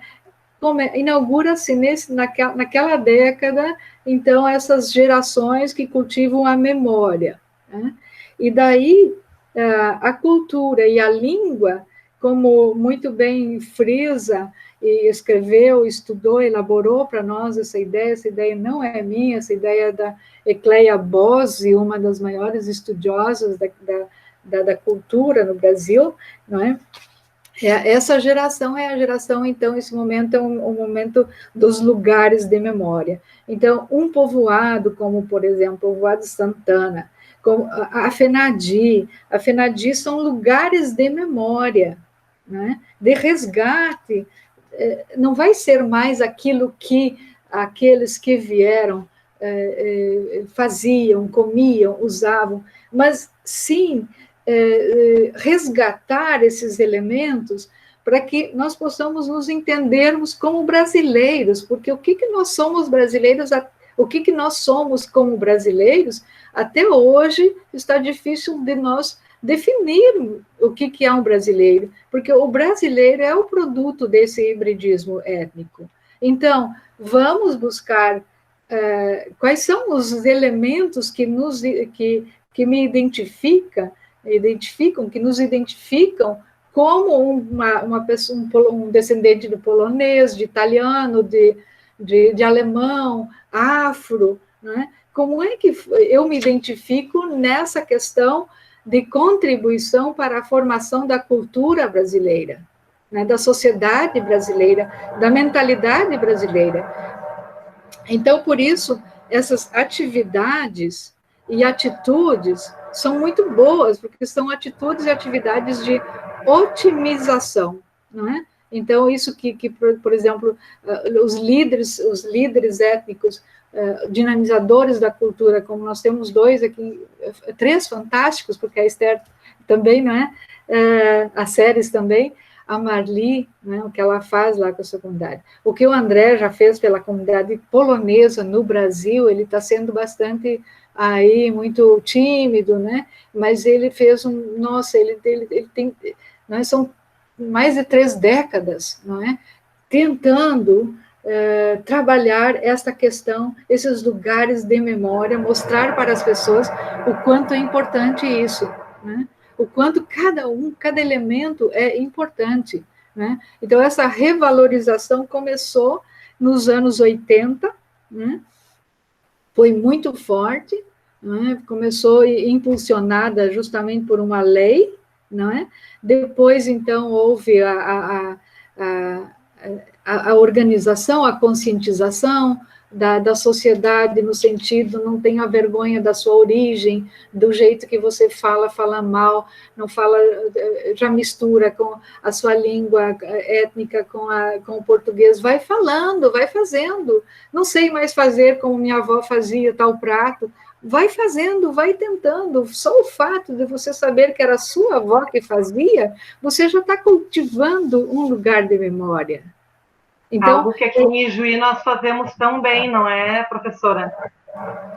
Speaker 21: Inaugura-se naquela década, então, essas gerações que cultivam a memória, né? E daí, a cultura e a língua, como muito bem frisa, e escreveu, estudou, elaborou para nós essa ideia não é minha, essa ideia é da Ecleia Bose, uma das maiores estudiosas da cultura no Brasil, não é? Essa geração é a geração, então, esse momento é um momento dos lugares de memória. Então, um povoado, como, por exemplo, o povoado de Santana, como a FENADI são lugares de memória, né? De resgate. Não vai ser mais aquilo que aqueles que vieram faziam, comiam, usavam, mas sim resgatar esses elementos para que nós possamos nos entendermos como brasileiros, porque o que nós somos brasileiros, o que nós somos como brasileiros, até hoje está difícil de nós definir o que é um brasileiro, porque o brasileiro é o produto desse hibridismo étnico. Então, vamos buscar quais são os elementos que me identificam, que nos identificam como uma pessoa, um descendente de polonês, de italiano, de alemão, afro, né? Como é que eu me identifico nessa questão de contribuição para a formação da cultura brasileira, né? Da sociedade brasileira, da mentalidade brasileira. Então, por isso, essas atividades e atitudes são muito boas, porque são atitudes e atividades de otimização, não é? Então, isso que por exemplo, os líderes étnicos, dinamizadores da cultura, como nós temos dois aqui, três fantásticos, porque a Esther também, não é? A Séries também, a Marli, né, o que ela faz lá com a sua comunidade. O que o André já fez pela comunidade polonesa no Brasil, ele está sendo bastante aí muito tímido, né? Mas ele fez ele tem, nós são mais de 3 décadas, não é? Tentando trabalhar esta questão, esses lugares de memória, mostrar para as pessoas o quanto é importante isso, né? O quanto cada elemento é importante, né? Então, essa revalorização começou nos anos 80, né? Foi muito forte, né? Começou impulsionada justamente por uma lei, não é? Depois, então, houve a organização, a conscientização da sociedade, no sentido, não tenha vergonha da sua origem, do jeito que você fala mal, não fala, já mistura com a sua língua étnica com o português, vai falando, vai fazendo, não sei mais fazer como minha avó fazia tal prato, vai fazendo, vai tentando, só o fato de você saber que era a sua avó que fazia, você já está cultivando um lugar de memória. Então,
Speaker 19: algo que aqui em Ijuí nós fazemos tão bem, não é, professora?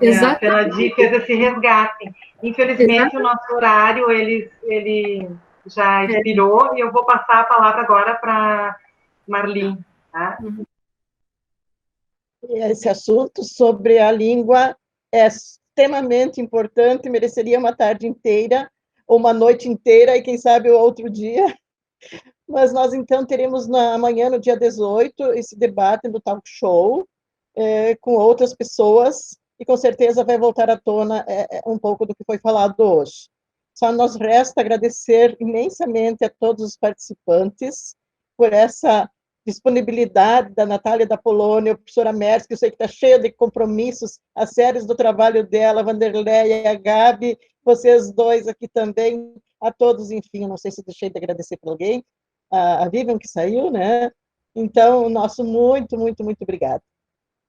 Speaker 21: Exatamente.
Speaker 19: A FENADI fez esse resgate. Infelizmente, exatamente, o nosso horário, ele já expirou, e eu vou passar a palavra agora para Marli. Tá?
Speaker 1: Esse assunto sobre a língua é extremamente importante, mereceria uma tarde inteira, ou uma noite inteira, e quem sabe outro dia. Mas nós, então, teremos amanhã, no dia 18, esse debate no talk show, com outras pessoas, e com certeza vai voltar à tona um pouco do que foi falado hoje. Só nos resta agradecer imensamente a todos os participantes por essa disponibilidade da Natália da Polônia, a professora Merz, que eu sei que está cheia de compromissos, as séries do trabalho dela, a Vanderleia e a Gabi, vocês dois aqui também, a todos, enfim, não sei se deixei de agradecer para alguém, a Vivian que saiu, né? Então, nosso muito, muito, muito obrigado.